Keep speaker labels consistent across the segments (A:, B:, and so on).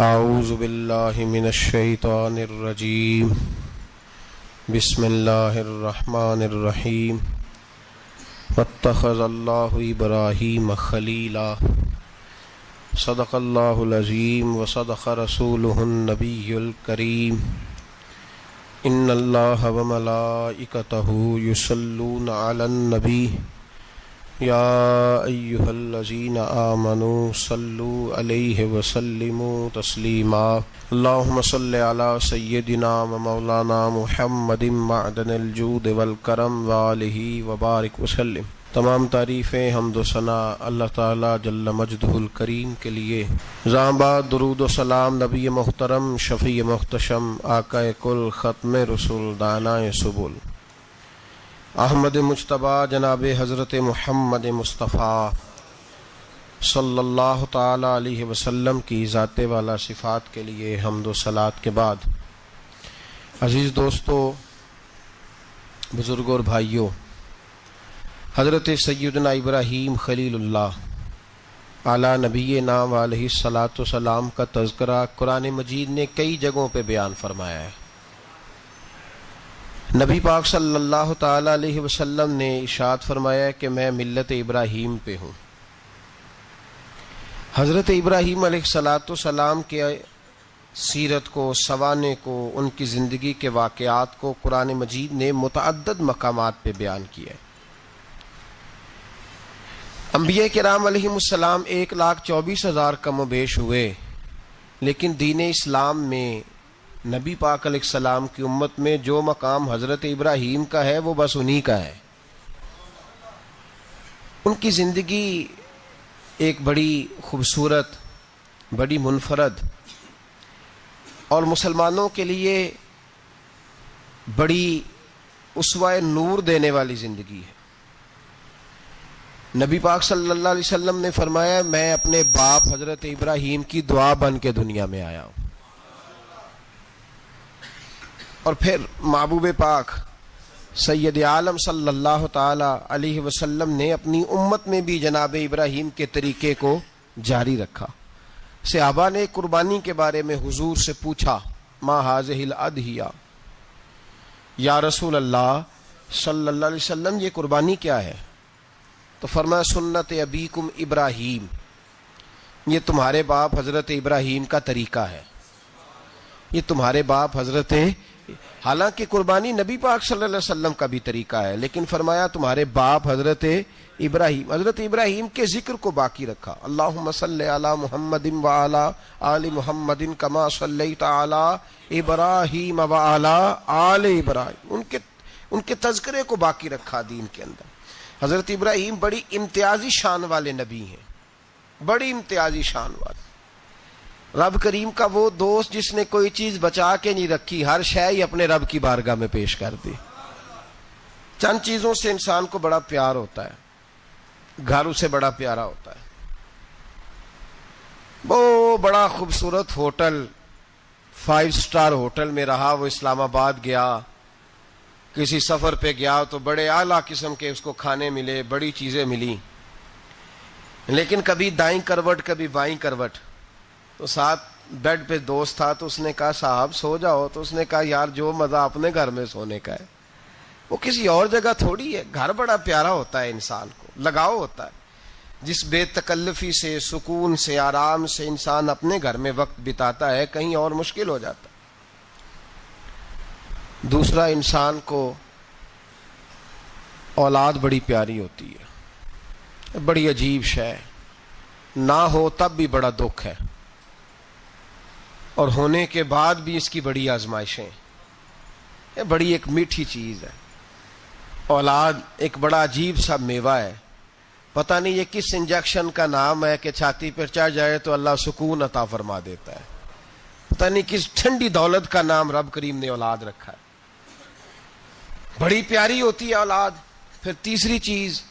A: اعوذ باللہ من الشیطان الرجیم بسم اللہ الرحمن الرحیم واتخذ اللہ ابراہیم خلیلا صدق اللہ العظیم وصدق رسولہ النبی الکریم ان اللہ وملائکتہ یصلون علی النبی یا ایہا الذین آمنوا صلوا علیہ وسلموا تسلیما اللہم صل علی سیدنا و مولانا محمد معدن الجود والکرم وآلہ وبارک وسلم۔ تمام تعریفیں حمد و ثنا اللہ تعالیٰ جل مجدہ الکریم کے لیے۔ زامباد درود و سلام نبی محترم شفیع محتشم آقا کل ختم رسول دانائے سبل احمد مجتبیٰ جناب حضرت محمد مصطفیٰ صلی اللہ تعالی علیہ وسلم کی ذات والا صفات کے لیے حمد و صلات کے بعد، عزیز دوستو، بزرگوں اور بھائیوں، حضرت سیدنا ابراہیم خلیل اللہ اعلیٰ نبینا علیہ الصلاۃ والسلام کا تذکرہ قرآن مجید نے کئی جگہوں پہ بیان فرمایا ہے۔ نبی پاک صلی اللہ تعالی علیہ وسلم نے ارشاد فرمایا کہ میں ملت ابراہیم پہ ہوں۔ حضرت ابراہیم علیہ الصلاۃ والسلام کے سیرت کو، سوانے کو، ان کی زندگی کے واقعات کو قرآن مجید نے متعدد مقامات پہ بیان کیا ہے۔ انبیاء کرام علیہم السلام 1,24,000 کم و بیش ہوئے، لیکن دین اسلام میں نبی پاک علیہ السلام کی امت میں جو مقام حضرت ابراہیم کا ہے وہ بس انہی کا ہے۔ ان کی زندگی ایک بڑی خوبصورت، بڑی منفرد اور مسلمانوں کے لیے بڑی اسوہ نور دینے والی زندگی ہے۔ نبی پاک صلی اللہ علیہ وسلم نے فرمایا میں اپنے باپ حضرت ابراہیم کی دعا بن کے دنیا میں آیا ہوں۔ اور پھر محبوب پاک سید عالم صلی اللہ تعالی علیہ وسلم نے اپنی امت میں بھی جناب ابراہیم کے طریقے کو جاری رکھا۔ صحابہ نے قربانی کے بارے میں حضور سے پوچھا ما ہذہ الاضحیہ، یا رسول اللہ صلی اللہ علیہ وسلم یہ قربانی کیا ہے؟ تو فرمایا سنت ابیکم ابراہیم، یہ تمہارے باپ حضرت ابراہیم کا طریقہ ہے، یہ تمہارے باپ حضرت، حالانکہ قربانی نبی پاک صلی اللہ علیہ وسلم کا بھی طریقہ ہے، لیکن فرمایا تمہارے باپ حضرت ابراہیم کے ذکر کو باقی رکھا۔ اللہم صلی علی محمد وعلی آل محمد کما صلیت علی ابراہیم وعلی آل ابراہیم، ان کے تذکرے کو باقی رکھا دین کے اندر۔ حضرت ابراہیم بڑی امتیازی شان والے نبی ہیں، بڑی امتیازی شان والے۔ رب کریم کا وہ دوست جس نے کوئی چیز بچا کے نہیں رکھی، ہر شے ہی اپنے رب کی بارگاہ میں پیش کر دی۔ چند چیزوں سے انسان کو بڑا پیار ہوتا ہے، گھر اسے بڑا پیارا ہوتا ہے۔ وہ بڑا خوبصورت ہوٹل، 5 سٹار ہوٹل میں رہا، وہ اسلام آباد گیا، کسی سفر پہ گیا تو بڑے اعلیٰ قسم کے اس کو کھانے ملے، بڑی چیزیں ملی، لیکن کبھی دائیں کروٹ کبھی بائیں کروٹ۔ تو ساتھ بیڈ پہ دوست تھا تو اس نے کہا صاحب سو جاؤ، تو اس نے کہا یار جو مزہ اپنے گھر میں سونے کا ہے وہ کسی اور جگہ تھوڑی ہے۔ گھر بڑا پیارا ہوتا ہے، انسان کو لگاؤ ہوتا ہے، جس بے تکلفی سے، سکون سے، آرام سے انسان اپنے گھر میں وقت بتاتا ہے کہیں اور مشکل ہو جاتا ہے۔ دوسرا، انسان کو اولاد بڑی پیاری ہوتی ہے، بڑی عجیب شے، نہ ہو تب بھی بڑا دکھ ہے، اور ہونے کے بعد بھی اس کی بڑی آزمائشیں، یہ بڑی ایک میٹھی چیز ہے۔ اولاد ایک بڑا عجیب سا میوہ ہے، پتہ نہیں یہ کس انجیکشن کا نام ہے کہ چھاتی پر چڑھ جائے تو اللہ سکون عطا فرما دیتا ہے، پتہ نہیں کس ٹھنڈی دولت کا نام رب کریم نے اولاد رکھا ہے، بڑی پیاری ہوتی ہے اولاد۔ پھر تیسری چیز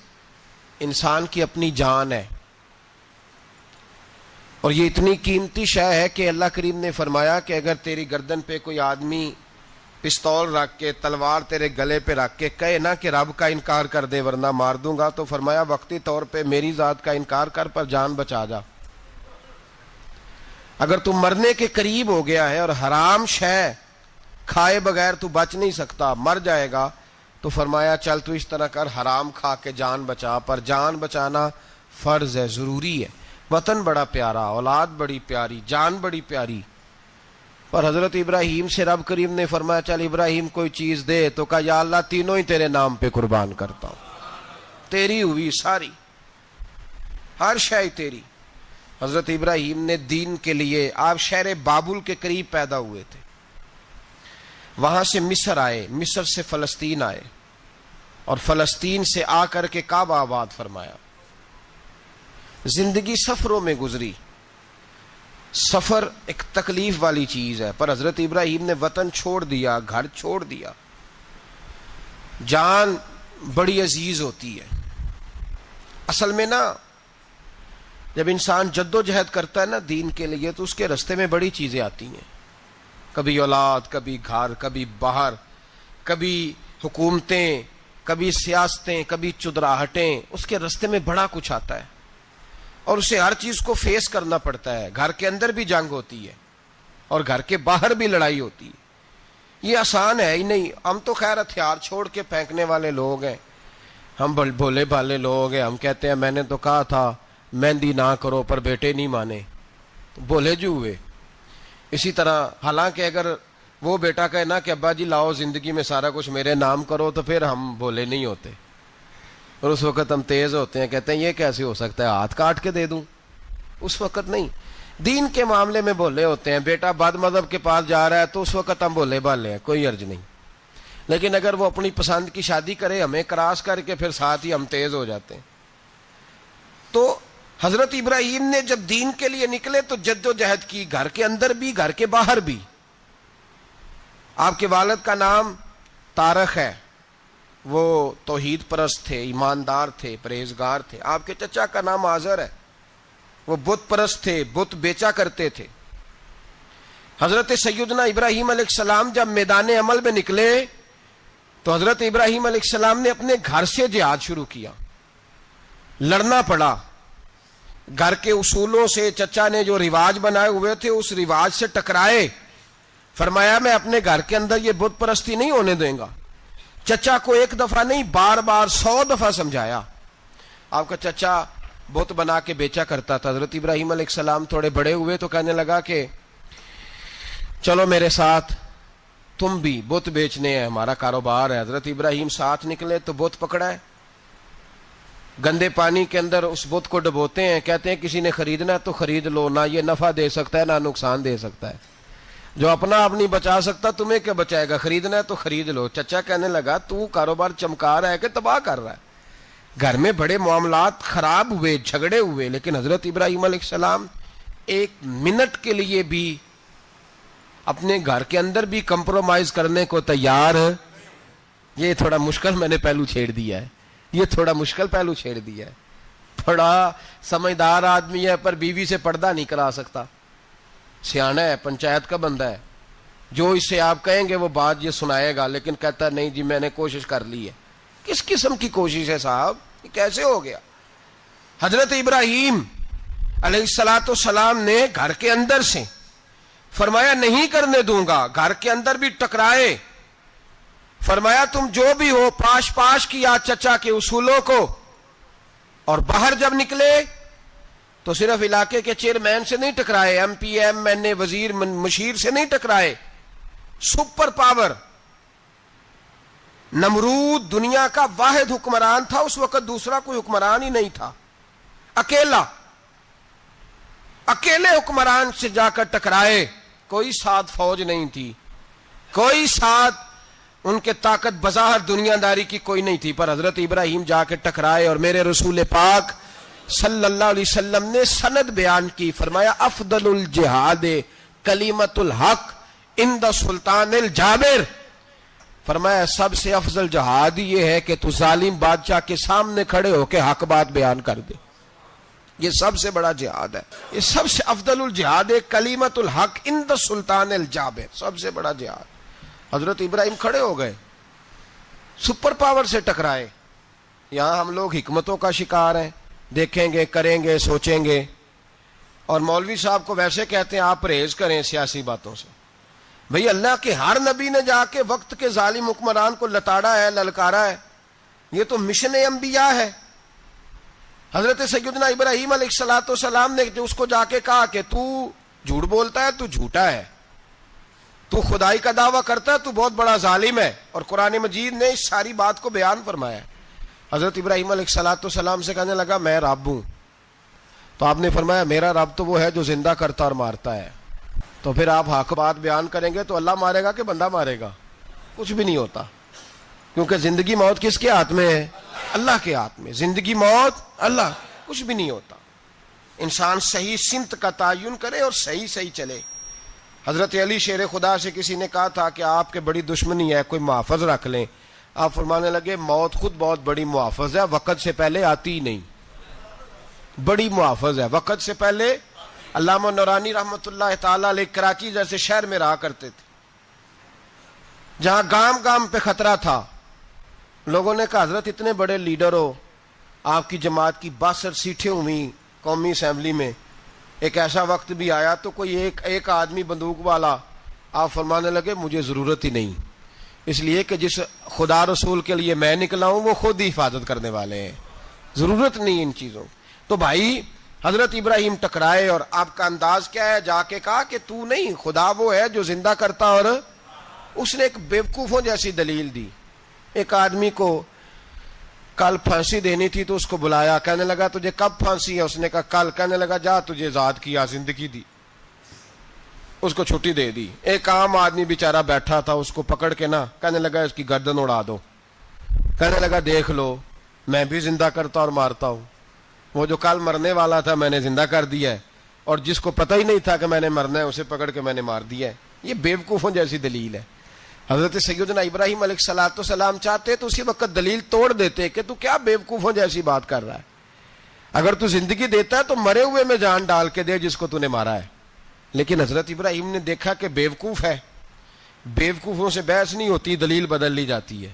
A: انسان کی اپنی جان ہے، اور یہ اتنی قیمتی شے ہے کہ اللہ کریم نے فرمایا کہ اگر تیری گردن پہ کوئی آدمی پستول رکھ کے، تلوار تیرے گلے پہ رکھ کے کہے نا کہ رب کا انکار کر دے ورنہ مار دوں گا، تو فرمایا وقتی طور پہ میری ذات کا انکار کر پر جان بچا جا۔ اگر تو مرنے کے قریب ہو گیا ہے اور حرام شے کھائے بغیر تو بچ نہیں سکتا، مر جائے گا، تو فرمایا چل تو اس طرح کر، حرام کھا کے جان بچا، پر جان بچانا فرض ہے، ضروری ہے۔ وطن بڑا پیارا، اولاد بڑی پیاری، جان بڑی پیاری، پر حضرت ابراہیم سے رب کریم نے فرمایا چل ابراہیم کوئی چیز دے، تو کہا یا اللہ تینوں ہی تیرے نام پہ قربان کرتا ہوں، تیری ہوئی ساری، ہر شے تیری۔ حضرت ابراہیم نے دین کے لیے، آپ شہر بابل کے قریب پیدا ہوئے تھے، وہاں سے مصر آئے، مصر سے فلسطین آئے، اور فلسطین سے آ کر کے کعبہ آباد فرمایا۔ زندگی سفروں میں گزری، سفر ایک تکلیف والی چیز ہے، پر حضرت ابراہیم نے وطن چھوڑ دیا، گھر چھوڑ دیا۔ جان بڑی عزیز ہوتی ہے اصل میں نا، جب انسان جد و جہد کرتا ہے نا دین کے لیے، تو اس کے رستے میں بڑی چیزیں آتی ہیں، کبھی اولاد، کبھی گھر، کبھی باہر، کبھی حکومتیں، کبھی سیاستیں، کبھی چدراہٹیں، اس کے رستے میں بڑا کچھ آتا ہے، اور اسے ہر چیز کو فیس کرنا پڑتا ہے۔ گھر کے اندر بھی جنگ ہوتی ہے اور گھر کے باہر بھی لڑائی ہوتی ہے، یہ آسان ہے ہی نہیں۔ ہم تو خیر ہتھیار چھوڑ کے پھینکنے والے لوگ ہیں، ہم بھولے بھالے لوگ ہیں، ہم کہتے ہیں میں نے تو کہا تھا مہندی نہ کرو، پر بیٹے نہیں مانے، تو بھولے جو ہوئے۔ اسی طرح حالانکہ اگر وہ بیٹا کہے نا کہ ابا جی لاؤ زندگی میں سارا کچھ میرے نام کرو، تو پھر ہم بھولے نہیں ہوتے، اور اس وقت ہم تیز ہوتے ہیں، کہتے ہیں یہ کیسے ہو سکتا ہے، ہاتھ کاٹ کے دے دوں۔ اس وقت نہیں، دین کے معاملے میں بھولے ہوتے ہیں۔ بیٹا بد مذہب کے پاس جا رہا ہے تو اس وقت ہم بھولے بھالے ہیں، کوئی عرض نہیں، لیکن اگر وہ اپنی پسند کی شادی کرے ہمیں کراس کر کے، پھر ساتھ ہی ہم تیز ہو جاتے ہیں۔ تو حضرت ابراہیم نے جب دین کے لیے نکلے تو جد و جہد کی، گھر کے اندر بھی گھر کے باہر بھی۔ آپ کے والد کا نام طارق ہے، وہ توحید پرست تھے، ایماندار تھے، پرہیزگار تھے۔ آپ کے چچا کا نام آزر ہے، وہ بت پرست تھے، بت بیچا کرتے تھے۔ حضرت سیدنا ابراہیم علیہ السلام جب میدان عمل میں نکلے تو حضرت ابراہیم علیہ السلام نے اپنے گھر سے جہاد شروع کیا، لڑنا پڑا۔ گھر کے اصولوں سے چچا نے جو رواج بنائے ہوئے تھے اس رواج سے ٹکرائے، فرمایا میں اپنے گھر کے اندر یہ بت پرستی نہیں ہونے دیں گا۔ چچا کو ایک دفعہ نہیں، بار بار 100 دفعہ سمجھایا۔ آپ کا چچا بت بنا کے بیچا کرتا تھا۔ حضرت ابراہیم علیہ السلام تھوڑے بڑے ہوئے تو کہنے لگا کہ چلو میرے ساتھ، تم بھی بت بیچنے ہیں، ہمارا کاروبار ہے۔ حضرت ابراہیم ساتھ نکلے تو بت پکڑا ہے، گندے پانی کے اندر اس بت کو ڈبوتے ہیں، کہتے ہیں کسی نے خریدنا ہے تو خرید لو، نہ یہ نفع دے سکتا ہے نہ نقصان دے سکتا ہے، جو اپنا آپ نہیں بچا سکتا تمہیں کیا بچائے گا، خریدنا ہے تو خرید لو۔ چچا کہنے لگا تو کاروبار چمکا رہا ہے کہ تباہ کر رہا ہے۔ گھر میں بڑے معاملات خراب ہوئے، جھگڑے ہوئے، لیکن حضرت ابراہیم علیہ السلام ایک منٹ کے لیے بھی اپنے گھر کے اندر بھی کمپرومائز کرنے کو تیار ہے۔ یہ تھوڑا مشکل میں نے پہلو چھیڑ دیا ہے، یہ تھوڑا مشکل پہلو چھیڑ دیا ہے۔ بڑا سمجھدار آدمی ہے پر بیوی سے پردہ نہیں کرا سکتا، سیانا ہے، پنچایت کا بندہ ہے، جو اس سے آپ کہیں گے وہ بات یہ سنائے گا، لیکن کہتا ہے نہیں جی میں نے کوشش کر لی ہے۔ کس قسم کی کوشش ہے صاحب، یہ کیسے ہو گیا؟ حضرت ابراہیم علیہ السلام نے گھر کے اندر سے فرمایا نہیں کرنے دوں گا، گھر کے اندر بھی ٹکرائے، فرمایا تم جو بھی ہو پاش پاش کیا چچا کے اصولوں کو، اور باہر جب نکلے تو صرف علاقے کے چیئرمین سے نہیں ٹکرائے، ایم پی ایم این اے وزیر مشیر سے نہیں ٹکرائے، سپر پاور نمرود دنیا کا واحد حکمران تھا اس وقت، دوسرا کوئی حکمران ہی نہیں تھا، اکیلے حکمران سے جا کر ٹکرائے، کوئی ساتھ فوج نہیں تھی، کوئی ساتھ ان کے طاقت بظاہر دنیا داری کی کوئی نہیں تھی، پر حضرت ابراہیم جا کے ٹکرائے، اور میرے رسول پاک صلی اللہ علیہ وسلم نے سند بیان کی، فرمایا افضل الجہاد کلمۃ الحق عند سلطان الجابر، فرمایا سب سے افضل جہاد یہ ہے کہ تو ظالم بادشاہ کے سامنے کھڑے ہو کے حق بات بیان کر دے، یہ سب سے بڑا جہاد ہے، یہ سب سے افضل الجہاد کلمۃ الحق عند سلطان الجابر، سب سے بڑا جہاد۔ حضرت ابراہیم کھڑے ہو گئے، سپر پاور سے ٹکرائے۔ یہاں ہم لوگ حکمتوں کا شکار ہیں، دیکھیں گے، کریں گے، سوچیں گے، اور مولوی صاحب کو ویسے کہتے ہیں آپ پرہیز کریں سیاسی باتوں سے. بھئی اللہ کے ہر نبی نے جا کے وقت کے ظالم حکمران کو لتاڑا ہے, للکارا ہے. یہ تو مشن انبیاء ہے. حضرت سیدنا ابراہیم علیہ السلام نے جو اس کو جا کے کہا کہ تو جھوٹ بولتا ہے, تو جھوٹا ہے, تو خدائی کا دعویٰ کرتا ہے, تو بہت بڑا ظالم ہے. اور قرآن مجید نے اس ساری بات کو بیان فرمایا ہے. حضرت ابراہیم علیہ السلام سے کہنے لگا میں رب ہوں. تو آپ نے فرمایا میرا رب تو وہ ہے جو زندہ کرتا اور مارتا ہے. تو پھر آپ حق بات بیان کریں گے تو اللہ مارے گا کہ بندہ مارے گا؟ کچھ بھی نہیں ہوتا, کیونکہ زندگی موت کس کے ہاتھ میں ہے؟ اللہ کے ہاتھ میں. زندگی موت اللہ, کچھ بھی نہیں ہوتا. انسان صحیح سمت کا تعین کرے اور صحیح چلے. حضرت علی شیر خدا سے کسی نے کہا تھا کہ آپ کے بڑی دشمنی ہے, کوئی محافظ رکھ لیں. آپ فرمانے لگے موت خود بہت بڑی محافظ ہے, وقت سے پہلے آتی ہی نہیں. بڑی محافظ ہے, وقت سے پہلے. علامہ نورانی رحمۃ اللہ تعالی علیہ کراچی جیسے شہر میں رہا کرتے تھے, جہاں گام گام پہ خطرہ تھا. لوگوں نے کہا حضرت اتنے بڑے لیڈر ہو, آپ کی جماعت کی 62 سیٹیں ہوئی قومی اسمبلی میں, ایک ایسا وقت بھی آیا تو کوئی ایک آدمی بندوق والا. آپ فرمانے لگے مجھے ضرورت ہی نہیں, اس لیے کہ جس خدا رسول کے لیے میں نکلا ہوں وہ خود ہی حفاظت کرنے والے ہیں, ضرورت نہیں ان چیزوں. تو بھائی حضرت ابراہیم ٹکرائے, اور آپ کا انداز کیا ہے؟ جا کے کہا کہ تو نہیں, خدا وہ ہے جو زندہ کرتا. اور اس نے ایک بیوقوفوں جیسی دلیل دی. ایک آدمی کو کل پھانسی دینی تھی تو اس کو بلایا, کہنے لگا تجھے کب پھانسی ہے؟ اس نے کہا کل. کہنے لگا جا تجھے آزاد کیا, زندگی دی, اس کو چھٹی دے دی. ایک عام آدمی بیچارہ بیٹھا تھا, اس کو پکڑ کے نا کہنے لگا اس کی گردن اڑا دو. کہنے لگا دیکھ لو میں بھی زندہ کرتا اور مارتا ہوں, وہ جو کل مرنے والا تھا میں نے زندہ کر دیا ہے, اور جس کو پتہ ہی نہیں تھا کہ میں نے مرنا ہے اسے پکڑ کے میں نے مار دیا ہے. یہ بیوقوفوں جیسی دلیل ہے. حضرت سیدنا ابراہیم علیہ السلام چاہتے تو اسی وقت دلیل توڑ دیتے کہ تو کیا بیوقوفوں جیسی بات کر رہا ہے, اگر تو زندگی دیتا ہے تو مرے ہوئے میں جان ڈال کے دے جس کو تو نے مارا ہے. لیکن حضرت ابراہیم نے دیکھا کہ بیوقوف ہے, بیوقوفوں سے بحث نہیں ہوتی, دلیل بدل لی جاتی ہے,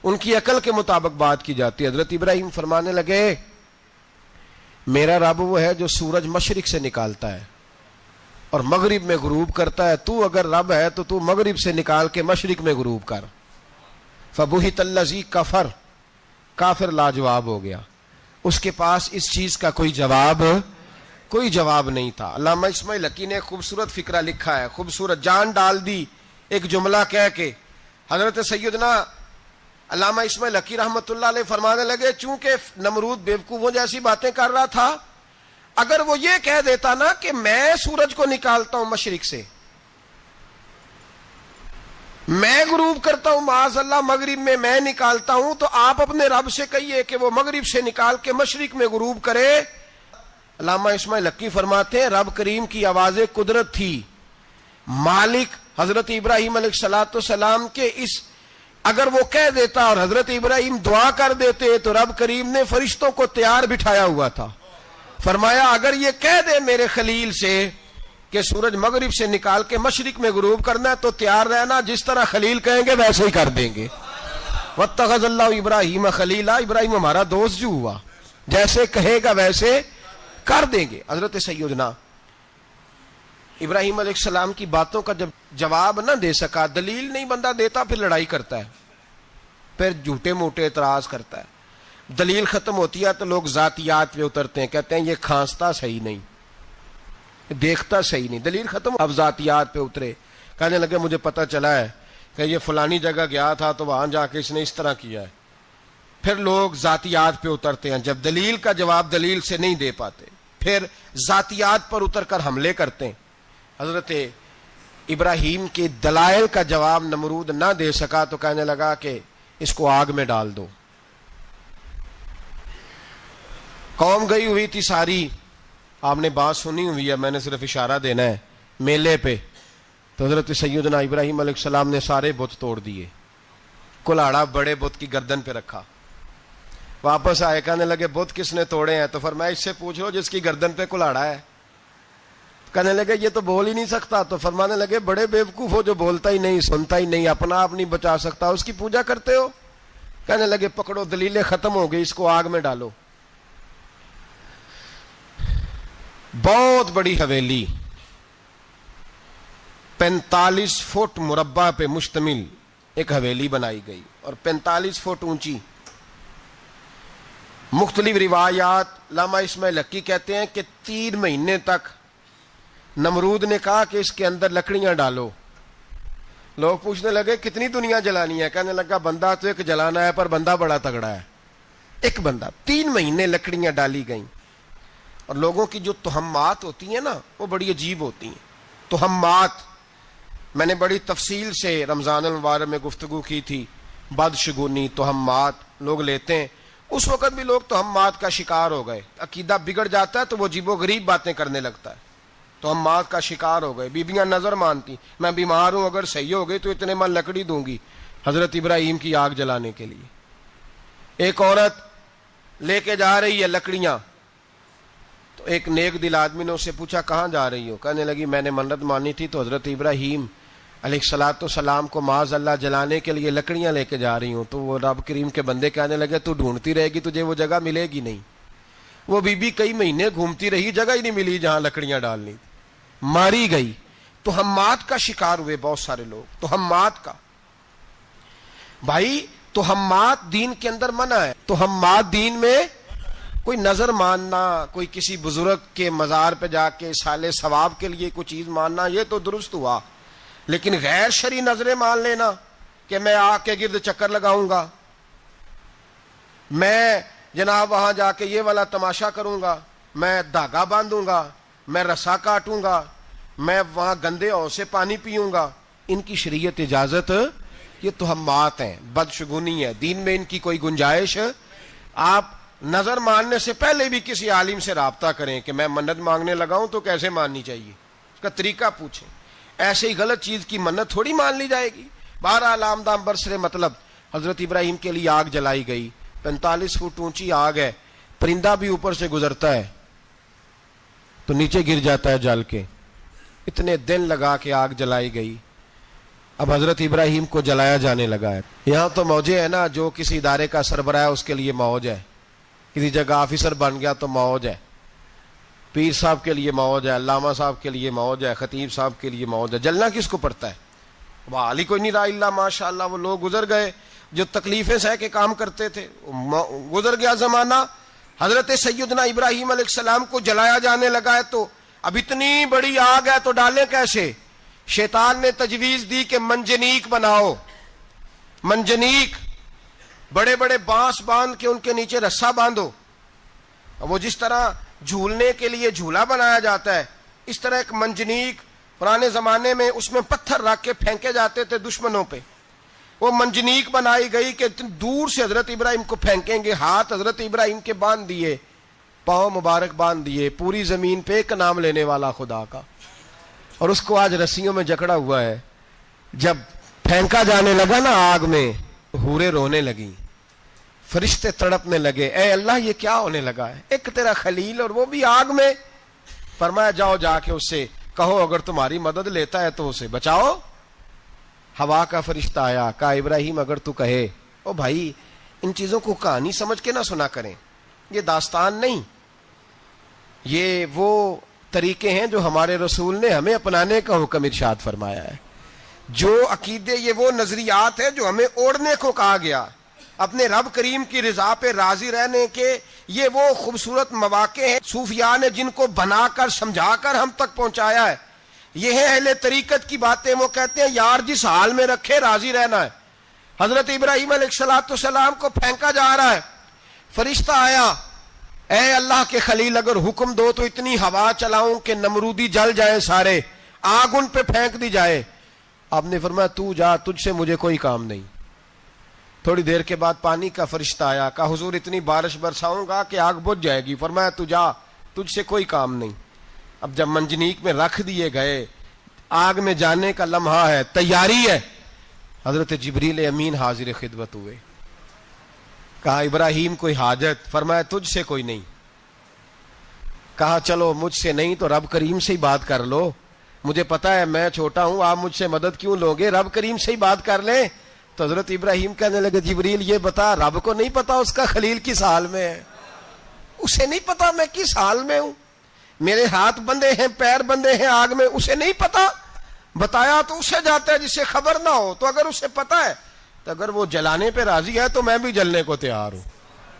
A: ان کی عقل کے مطابق بات کی جاتی ہے. حضرت ابراہیم فرمانے لگے میرا رب وہ ہے جو سورج مشرق سے نکالتا ہے اور مغرب میں غروب کرتا ہے. تو اگر رب ہے تو تو مغرب سے نکال کے مشرق میں غروب کر. فبہت الذی کفر, کافر لاجواب ہو گیا, اس کے پاس اس چیز کا کوئی جواب نہیں تھا. علامہ اسماعیل حقی نے خوبصورت فقرہ لکھا ہے, خوبصورت, جان ڈال دی ایک جملہ کہہ کے. حضرت سیدنا علامہ اسماعیل حقی رحمۃ اللہ علیہ فرمانے لگے چونکہ نمرود بیوقوفوں جیسی باتیں کر رہا تھا, اگر وہ یہ کہہ دیتا نا کہ میں سورج کو نکالتا ہوں مشرق سے, میں غروب کرتا ہوں معاذ اللہ مغرب میں نکالتا ہوں, تو آپ اپنے رب سے کہیے کہ وہ مغرب سے نکال کے مشرق میں غروب کرے. علامہ اسماعیل حقی فرماتے ہیں رب کریم کی آواز قدرت تھی, مالک حضرت ابراہیم علیہ السلام کے اس, اگر وہ کہہ دیتا اور حضرت ابراہیم دعا کر دیتے تو رب کریم نے فرشتوں کو تیار بٹھایا ہوا تھا. فرمایا اگر یہ کہہ دے میرے خلیل سے کہ سورج مغرب سے نکال کے مشرق میں غروب کرنا ہے تو تیار رہنا, جس طرح خلیل کہیں گے ویسے ہی کر دیں گے. واتخذ اللہ ابراہیم خلیلا, ابراہیم ہمارا دوست جو ہوا, جیسے کہے گا ویسے کر دیں گے. حضرت سیدنا ابراہیم علیہ السلام کی باتوں کا جب جواب نہ دے سکا, دلیل نہیں بندہ دیتا, پھر لڑائی کرتا ہے, پھر جھوٹے موٹے اعتراض کرتا ہے. دلیل ختم ہوتی ہے تو لوگ ذاتیات پہ اترتے ہیں, کہتے ہیں یہ کھانستا صحیح نہیں, دیکھتا صحیح نہیں. دلیل ختم, اب ذاتیات پہ اترے, کہنے لگے مجھے پتہ چلا ہے کہ یہ فلانی جگہ گیا تھا تو وہاں جا کے اس نے اس طرح کیا ہے. پھر لوگ ذاتیات پہ اترتے ہیں, جب دلیل کا جواب دلیل سے نہیں دے پاتے پھر ذاتیات پر اتر کر حملے کرتے ہیں. حضرت ابراہیم کے دلائل کا جواب نمرود نہ دے سکا تو کہنے لگا کہ اس کو آگ میں ڈال دو. قوم گئی ہوئی تھی ساری, آپ نے بات سنی ہوئی ہے, میں نے صرف اشارہ دینا ہے, میلے پہ. تو حضرت سیدنا ابراہیم علیہ السلام نے سارے بت توڑ دیے, کلاڑا بڑے بت کی گردن پہ رکھا. واپس آئے, کہنے لگے بت کس نے توڑے ہیں؟ تو فرمایا اس سے پوچھ لو جس کی گردن پہ کلاڑا ہے. کہنے لگے یہ تو بول ہی نہیں سکتا. تو فرمانے لگے بڑے بیوقوف ہو, جو بولتا ہی نہیں, سنتا ہی نہیں, اپنا آپ نہیں بچا سکتا, اس کی پوجا کرتے ہو. کہنے لگے پکڑو, دلیلیں ختم ہو گئی, اس کو آگ میں ڈالو. بہت بڑی حویلی 45 فٹ مربع پہ مشتمل ایک حویلی بنائی گئی اور 45 فٹ اونچی. مختلف روایات علامہ اسماعیل حقی کہتے ہیں کہ 3 مہینے تک نمرود نے کہا کہ اس کے اندر لکڑیاں ڈالو. لوگ پوچھنے لگے کتنی دنیا جلانی ہے؟ کہنے لگا بندہ تو ایک جلانا ہے، پر بندہ بڑا تگڑا ہے، ایک بندہ. 3 مہینے لکڑیاں ڈالی گئیں. اور لوگوں کی جو تہمات ہوتی ہیں نا وہ بڑی عجیب ہوتی ہیں. تہمات میں نے بڑی تفصیل سے رمضان المبارک میں گفتگو کی تھی. بدشگونی، تہمات لوگ لیتے ہیں. اس وقت بھی لوگ تہمات کا شکار ہو گئے. عقیدہ بگڑ جاتا ہے تو وہ عجیب و غریب باتیں کرنے لگتا ہے. تہمات کا شکار ہو گئے. بیبیاں نظر مانتی، میں بیمار ہوں، اگر صحیح ہو گئی تو اتنے من لکڑی دوں گی حضرت ابراہیم کی آگ جلانے کے لیے. ایک عورت لے کے جا رہی ہے لکڑیاں، تو ایک نیک دل آدمی نے اسے پوچھا کہاں جا رہی ہو؟ کہنے لگی میں نے منت مانی تھی تو حضرت ابراہیم علیہ الصلوۃ والسلام کو معاذ اللہ جلانے کے لیے لکڑیاں لے کے جا رہی ہوں. تو وہ رب کریم کے بندے کہنے لگے تو ڈھونڈتی رہے گی، تجھے وہ جگہ ملے گی نہیں. وہ بی بی کئی مہینے گھومتی رہی، جگہ ہی نہیں ملی جہاں لکڑیاں ڈالنی تھی. ماری گئی. تہمات کا شکار ہوئے بہت سارے لوگ. تہمات کا بھائی، تہمات دین کے اندر منع ہے. تہمات دین میں کوئی نظر ماننا، کوئی کسی بزرگ کے مزار پہ جا کے سالے ثواب کے لیے کوئی چیز ماننا، یہ تو درست ہوا. لیکن غیر شرعی نظریں مان لینا کہ میں آگ کے گرد چکر لگاؤں گا، میں جناب وہاں جا کے یہ والا تماشا کروں گا، میں دھاگا باندھوں گا، میں رسا کاٹوں گا، میں وہاں گندے اور سے پانی پیوں گا، ان کی شریعت اجازت؟ یہ تہمات ہیں، بدشگونی ہے. دین میں ان کی کوئی گنجائش؟ آپ نظر ماننے سے پہلے بھی کسی عالم سے رابطہ کریں کہ میں منت مانگنے لگا ہوں تو کیسے ماننی چاہیے، اس کا طریقہ پوچھیں. ایسے ہی غلط چیز کی منت تھوڑی مان لی جائے گی. بہرحال آمدام برسر مطلب حضرت ابراہیم کے لیے آگ جلائی گئی. 45 فٹ اونچی آگ ہے، پرندہ بھی اوپر سے گزرتا ہے تو نیچے گر جاتا ہے جل کے. اتنے دن لگا کے آگ جلائی گئی. اب حضرت ابراہیم کو جلایا جانے لگا ہے. یہاں تو موجیں ہے نا، جو کسی ادارے کا سربراہ ہے اس کے لیے موج ہے، کسی جگہ آفیسر بن گیا تو موج ہے، پیر صاحب کے لیے موج ہے، علامہ صاحب کے لیے موج ہے، خطیب صاحب کے لیے موج ہے. جلنا کس کو پڑتا ہے؟ بحالی کوئی نہیں رہا اللہ ماشاء اللہ. وہ لوگ گزر گئے جو تکلیفیں سہ کے کام کرتے تھے، گزر گیا زمانہ. حضرت سیدنا ابراہیم علیہ السلام کو جلایا جانے لگا ہے تو اب اتنی بڑی آگ ہے تو ڈالیں کیسے؟ شیطان نے تجویز دی کہ منجنیق بناؤ. منجنیق، بڑے بڑے بانس باندھ کے ان کے نیچے رسا باندھو. وہ جس طرح جھولنے کے لیے جھولا بنایا جاتا ہے، اس طرح ایک منجنیق پرانے زمانے میں اس میں پتھر رکھ کے پھینکے جاتے تھے دشمنوں پہ. وہ منجنیق بنائی گئی کہ دور سے حضرت ابراہیم کو پھینکیں گے. ہاتھ حضرت ابراہیم کے باندھ دیے، پاؤں مبارک باندھ دیے. پوری زمین پہ ایک نام لینے والا خدا کا، اور اس کو آج رسیوں میں جکڑا ہوا ہے. جب پھینکا جانے لگا نا آگ میں، حوریں رونے لگیں، فرشتے تڑپنے لگے، اے اللہ یہ کیا ہونے لگا ہے؟ ایک تیرا خلیل اور وہ بھی آگ میں. فرمایا جاؤ جا کے اس سے کہو اگر تمہاری مدد لیتا ہے تو اسے بچاؤ. ہوا کا فرشتہ آیا، کہا ابراہیم اگر تو کہے. او بھائی، ان چیزوں کو کہانی سمجھ کے نہ سنا کریں، یہ داستان نہیں، یہ وہ طریقے ہیں جو ہمارے رسول نے ہمیں اپنانے کا حکم ارشاد فرمایا ہے. جو عقیدے، یہ وہ نظریات ہیں جو ہمیں اوڑھنے کو کہا گیا. اپنے رب کریم کی رضا پہ راضی رہنے کے یہ وہ خوبصورت مواقع ہیں صوفیاء نے جن کو بنا کر سمجھا کر ہم تک پہنچایا ہے. یہ ہے اہل طریقت کی باتیں. وہ کہتے ہیں یار جس حال میں رکھے راضی رہنا ہے. حضرت ابراہیم علیہ الصلوۃ والسلام کو پھینکا جا رہا ہے، فرشتہ آیا، اے اللہ کے خلیل اگر حکم دو تو اتنی ہوا چلاؤں کہ نمرودی جل جائیں سارے، آگ ان پہ پھینک دی جائے. آپ نے فرمایا تو جا، تجھ سے مجھے کوئی کام نہیں. تھوڑی دیر کے بعد پانی کا فرشتہ آیا، کہا حضور اتنی بارش برساؤں گا کہ آگ بجھ جائے گی. فرمایا تو جا، تجھ سے کوئی کام نہیں. اب جب منجنیق میں رکھ دیے گئے، آگ میں جانے کا لمحہ ہے، تیاری ہے، حضرت جبریل امین حاضر خدمت ہوئے. کہا ابراہیم کوئی حاجت؟ فرمایا تجھ سے کوئی نہیں. کہا چلو مجھ سے نہیں تو رب کریم سے ہی بات کر لو، مجھے پتا ہے میں چھوٹا ہوں، آپ مجھ سے مدد کیوں لوگے، رب کریم سے ہی بات کر لیں. تو حضرت ابراہیم کہنے لگے جبریل یہ بتا، رب کو نہیں پتا اس کا خلیل کس حال میں ہے، اسے نہیں پتا میں کس حال میں ہوں. میرے ہاتھ بندھے ہیں پیر بندھے ہیں آگ میں، اسے نہیں پتا، بتایا تو اسے جاتا ہے جسے خبر نہ ہو. تو اگر اسے پتا ہے تو اگر وہ جلانے پہ راضی ہے تو میں بھی جلنے کو تیار ہوں،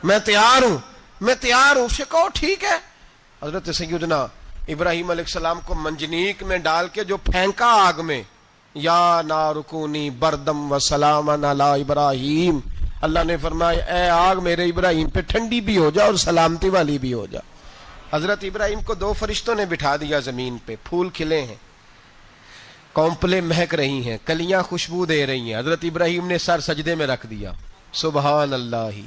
A: میں تیار ہوں. اسے کہو ٹھیک ہے. حضرت سیدنا ابراہیم علیہ السلام کو منجنیق میں ڈال کے جو پھینکا آگ میں، یا نار کونی بردم و سلاما علی ابراہیم، اللہ نے فرمایا اے آگ میرے ابراہیم پہ ٹھنڈی بھی ہو جا اور سلامتی والی بھی ہو جا. حضرت ابراہیم کو 2 فرشتوں نے بٹھا دیا زمین پہ، پھول کھلے ہیں، کونپلیں مہک رہی ہیں، کلیاں خوشبو دے رہی ہیں. حضرت ابراہیم نے سر سجدے میں رکھ دیا، سبحان اللہ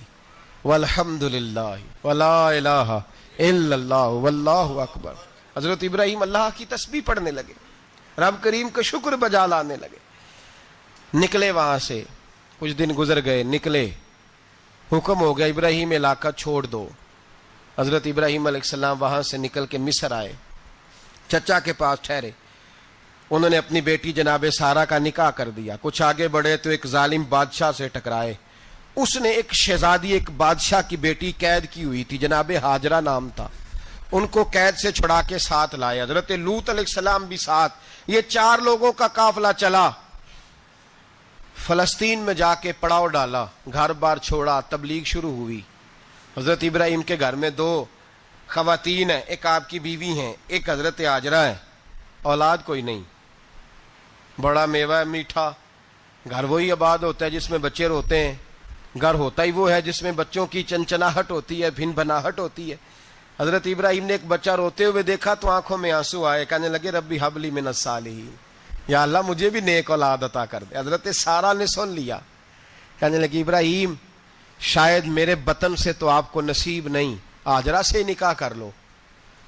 A: والحمد للہ ولا الہ الا اللہ واللہ اکبر. حضرت ابراہیم اللہ کی تسبیح پڑھنے لگے، رب کریم کا شکر بجا لانے لگے. نکلے وہاں سے، کچھ دن گزر گئے، نکلے، حکم ہو گیا ابراہیم علاقہ چھوڑ دو. حضرت ابراہیم علیہ السلام وہاں سے نکل کے مصر آئے، چچا کے پاس ٹھہرے. انہوں نے اپنی بیٹی جناب سارہ کا نکاح کر دیا. کچھ آگے بڑھے تو ایک ظالم بادشاہ سے ٹکرائے. اس نے ایک شہزادی، ایک بادشاہ کی بیٹی قید کی ہوئی تھی، جناب ہاجرہ نام تھا، ان کو قید سے چھڑا کے ساتھ لائے. حضرت لوط علیہ السلام بھی ساتھ. یہ 4 لوگوں کا قافلہ چلا، فلسطین میں جا کے پڑاؤ ڈالا، گھر بار چھوڑا، تبلیغ شروع ہوئی. حضرت ابراہیم کے گھر میں 2 خواتین ہیں، ایک آپ کی بیوی ہیں، ایک حضرت ہاجرہ ہے. اولاد کوئی نہیں، بڑا میوہ میٹھا. گھر وہی آباد ہوتا ہے جس میں بچے روتے ہیں، گھر ہوتا ہی وہ ہے جس میں بچوں کی چنچناہٹ ہوتی ہے، بھن بھناہٹ ہوتی ہے. حضرت ابراہیم نے ایک بچہ روتے ہوئے دیکھا تو آنکھوں میں آنسو آئے، کہنے لگے ربی حب لی من الصالحین، یا اللہ مجھے بھی نیک اولاد عطا کر دے. حضرت سارہ نے سن لیا، کہنے لگی ابراہیم شاید میرے بطن سے تو آپ کو نصیب نہیں، ہاجرہ سے نکاح کر لو.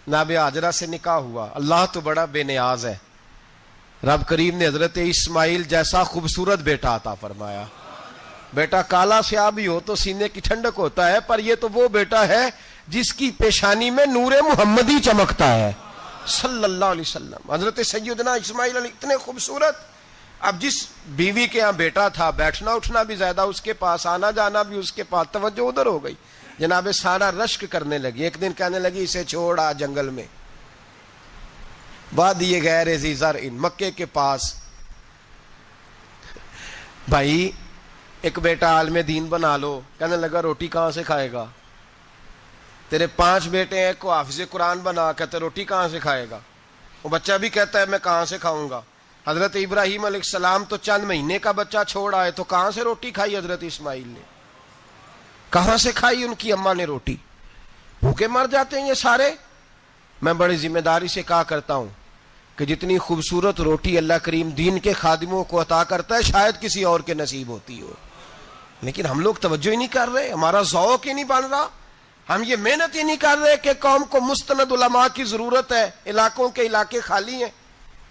A: جناب ہاجرہ سے نکاح ہوا. اللہ تو بڑا بے نیاز ہے، رب کریم نے حضرت اسماعیل جیسا خوبصورت بیٹا عطا فرمایا. بیٹا کالا سیاہ بھی ہو تو سینے کی ٹھنڈک ہوتا ہے، پر یہ تو وہ بیٹا ہے جس کی پیشانی میں نور محمدی چمکتا ہے صلی اللہ علیہ وسلم. حضرت سیدنا اسماعیل علیہ اتنے خوبصورت. اب جس بیوی کے ہاں بیٹا تھا، بیٹھنا اٹھنا بھی زیادہ اس کے پاس، آنا جانا بھی اس کے پاس، توجہ ادھر ہو گئی. جناب سارہ رشک کرنے لگی. ایک دن کہنے لگی اسے چھوڑ آ جنگل میں، وادی غیر ذی زرع، مکے کے پاس. بھائی ایک بیٹا عالم دین بنا لو. کہنے لگا روٹی کہاں سے کھائے گا؟ تیرے 5 بیٹے ہیں، کو حافظ قرآن بنا، کہتے روٹی کہاں سے کھائے گا؟ وہ بچہ بھی کہتا ہے میں کہاں سے کھاؤں گا. حضرت ابراہیم علیہ السلام تو چند مہینے کا بچہ چھوڑ آئے، تو کہاں سے روٹی کھائی حضرت اسماعیل نے؟ کہاں سے کھائی ان کی اماں نے روٹی؟ بھوکے مر جاتے ہیں یہ سارے. میں بڑی ذمہ داری سے کہا کرتا ہوں کہ جتنی خوبصورت روٹی اللہ کریم دین کے خادموں کو عطا کرتا ہے شاید کسی اور کے نصیب ہوتی ہو، لیکن ہم لوگ توجہ ہی نہیں کر رہے، ہمارا ذوق ہی نہیں بن رہا، ہم یہ محنت ہی نہیں کر رہے کہ قوم کو مستند علماء کی ضرورت ہے. علاقوں کے علاقے خالی ہیں،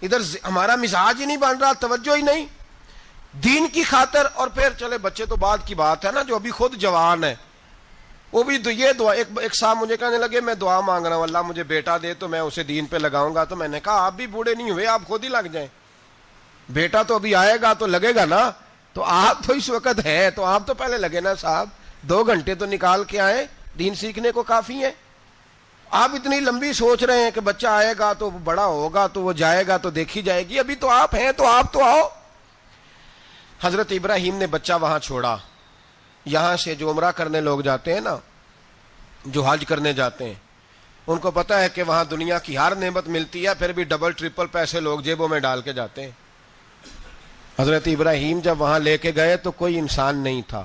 A: ادھر ہمارا مزاج ہی نہیں بن رہا، توجہ ہی نہیں دین کی خاطر. اور پھر چلے بچے تو بعد کی بات ہے نا، جو ابھی خود جوان ہے وہ بھی یہ دعا. ایک صاحب مجھے کہنے لگے میں دعا مانگ رہا ہوں اللہ مجھے بیٹا دے تو میں اسے دین پہ لگاؤں گا. تو میں نے کہا آپ بھی بوڑھے نہیں ہوئے، آپ خود ہی لگ جائیں. بیٹا تو ابھی آئے گا تو لگے گا نا. تو آپ تو اس وقت ہے تو آپ تو پہلے لگے نا صاحب، 2 گھنٹے تو نکال کے آئے، دین سیکھنے کو کافی ہے. آپ اتنی لمبی سوچ رہے ہیں کہ بچہ آئے گا تو بڑا ہوگا تو وہ جائے گا تو دیکھی جائے گی. ابھی تو آپ ہیں تو آپ تو آؤ. حضرت ابراہیم نے بچہ وہاں چھوڑا. یہاں سے جو عمرہ کرنے لوگ جاتے ہیں نا، جو حج کرنے جاتے ہیں، ان کو پتا ہے کہ وہاں دنیا کی ہر نعمت ملتی ہے، پھر بھی ڈبل ٹرپل پیسے لوگ جیبوں میں ڈال کے جاتے ہیں. حضرت ابراہیم جب وہاں لے کے گئے تو کوئی انسان نہیں تھا،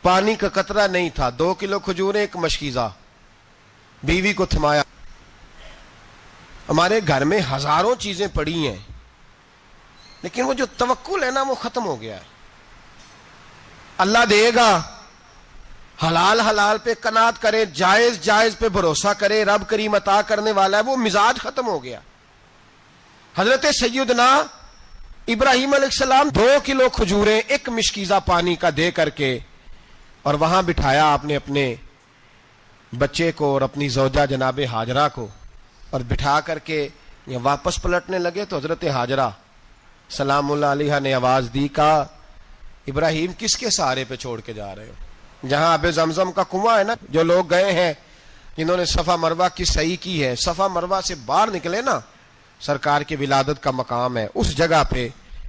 A: پانی کا قطرہ نہیں تھا، 2 کلو کھجوریں، ایک مشکیزہ. بیوی کو تھمایا. ہمارے گھر میں ہزاروں چیزیں پڑی ہیں لیکن وہ جو توکل ہے نا وہ ختم ہو گیا ہے. اللہ دے گا، حلال حلال پہ قناعت کرے، جائز جائز پہ بھروسہ کرے، رب کریم عطا کرنے والا ہے، وہ مزاج ختم ہو گیا. حضرت سیدنا ابراہیم علیہ السلام 2 کلو کھجوریں، ایک مشکیزہ پانی کا دے کر کے، اور وہاں بٹھایا آپ نے اپنے بچے کو اور اپنی زوجہ جناب ہاجرہ کو، اور بٹھا کر کے واپس پلٹنے لگے تو حضرت ہاجرہ سلام اللہ علیہ نے آواز دی، کہا ابراہیم کس کے سہارے پہ چھوڑ کے جا رہے ہو؟ جہاں آب زمزم کا کنواں ہے نا، جو لوگ گئے ہیں انہوں نے صفا مروہ کی صحیح کی ہے. صفا مروہ سے باہر نکلے نا، سرکار کی ولادت کا مقام ہے، اس جگہ پہ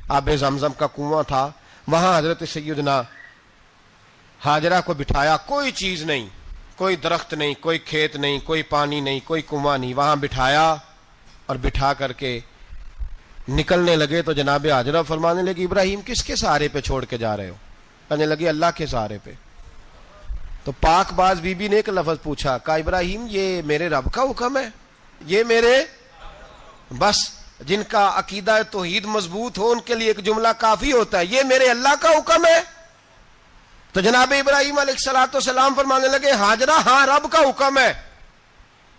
A: آب زمزم کا کنواں تھا، وہاں حضرت سیدنا ہاجرہ کو بٹھایا. کوئی چیز نہیں، کوئی درخت نہیں، کوئی کھیت نہیں، کوئی پانی نہیں، کوئی کنواں نہیں، وہاں بٹھایا اور بٹھا کر کے نکلنے لگے تو جناب ہاجرہ فرمانے لگی ابراہیم کس کے سہارے پہ چھوڑ کے جا رہے ہو؟ کہنے لگے اللہ کے سہارے پہ. تو پاک باز بی بی نے ایک لفظ پوچھا، کہا ابراہیم یہ میرے رب کا حکم ہے، یہ میرے بس جن کا عقیدہ توحید مضبوط ہو ان کے لیے ایک جملہ کافی ہوتا ہے، یہ میرے اللہ کا حکم ہے. تو جناب ابراہیم علیہ الصلوۃ والسلام فرمانے لگے ہاجرہ ہاں رب کا حکم ہے.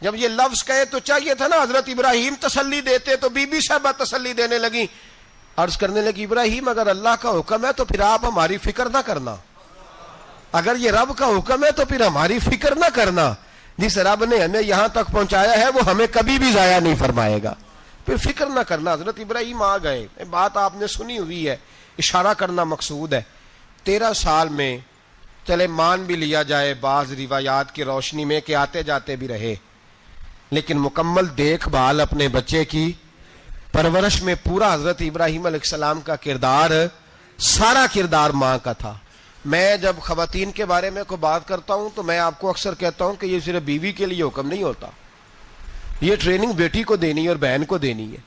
A: جب یہ لفظ کہے تو چاہیے تھا نا حضرت ابراہیم تسلی دیتے، تو بی بی صاحبہ تسلی دینے لگی، عرض کرنے لگی ابراہیم اگر اللہ کا حکم ہے تو پھر آپ ہماری فکر نہ کرنا، اگر یہ رب کا حکم ہے تو پھر ہماری فکر نہ کرنا. جس رب نے ہمیں یہاں تک پہنچایا ہے وہ ہمیں کبھی بھی ضائع نہیں فرمائے گا، پھر فکر نہ کرنا. حضرت ابراہیم آ گئے. بات آپ نے سنی ہوئی ہے، اشارہ کرنا مقصود ہے. 13 سال میں چلے مان بھی لیا جائے بعض روایات کی روشنی میں کہ آتے جاتے بھی رہے، لیکن مکمل دیکھ بھال اپنے بچے کی پرورش میں پورا حضرت ابراہیم علیہ السلام کا کردار، سارا کردار ماں کا تھا. میں جب خواتین کے بارے میں کوئی بات کرتا ہوں تو میں آپ کو اکثر کہتا ہوں کہ یہ صرف بیوی کے لیے حکم نہیں ہوتا، یہ ٹریننگ بیٹی کو دینی ہے اور بہن کو دینی ہے.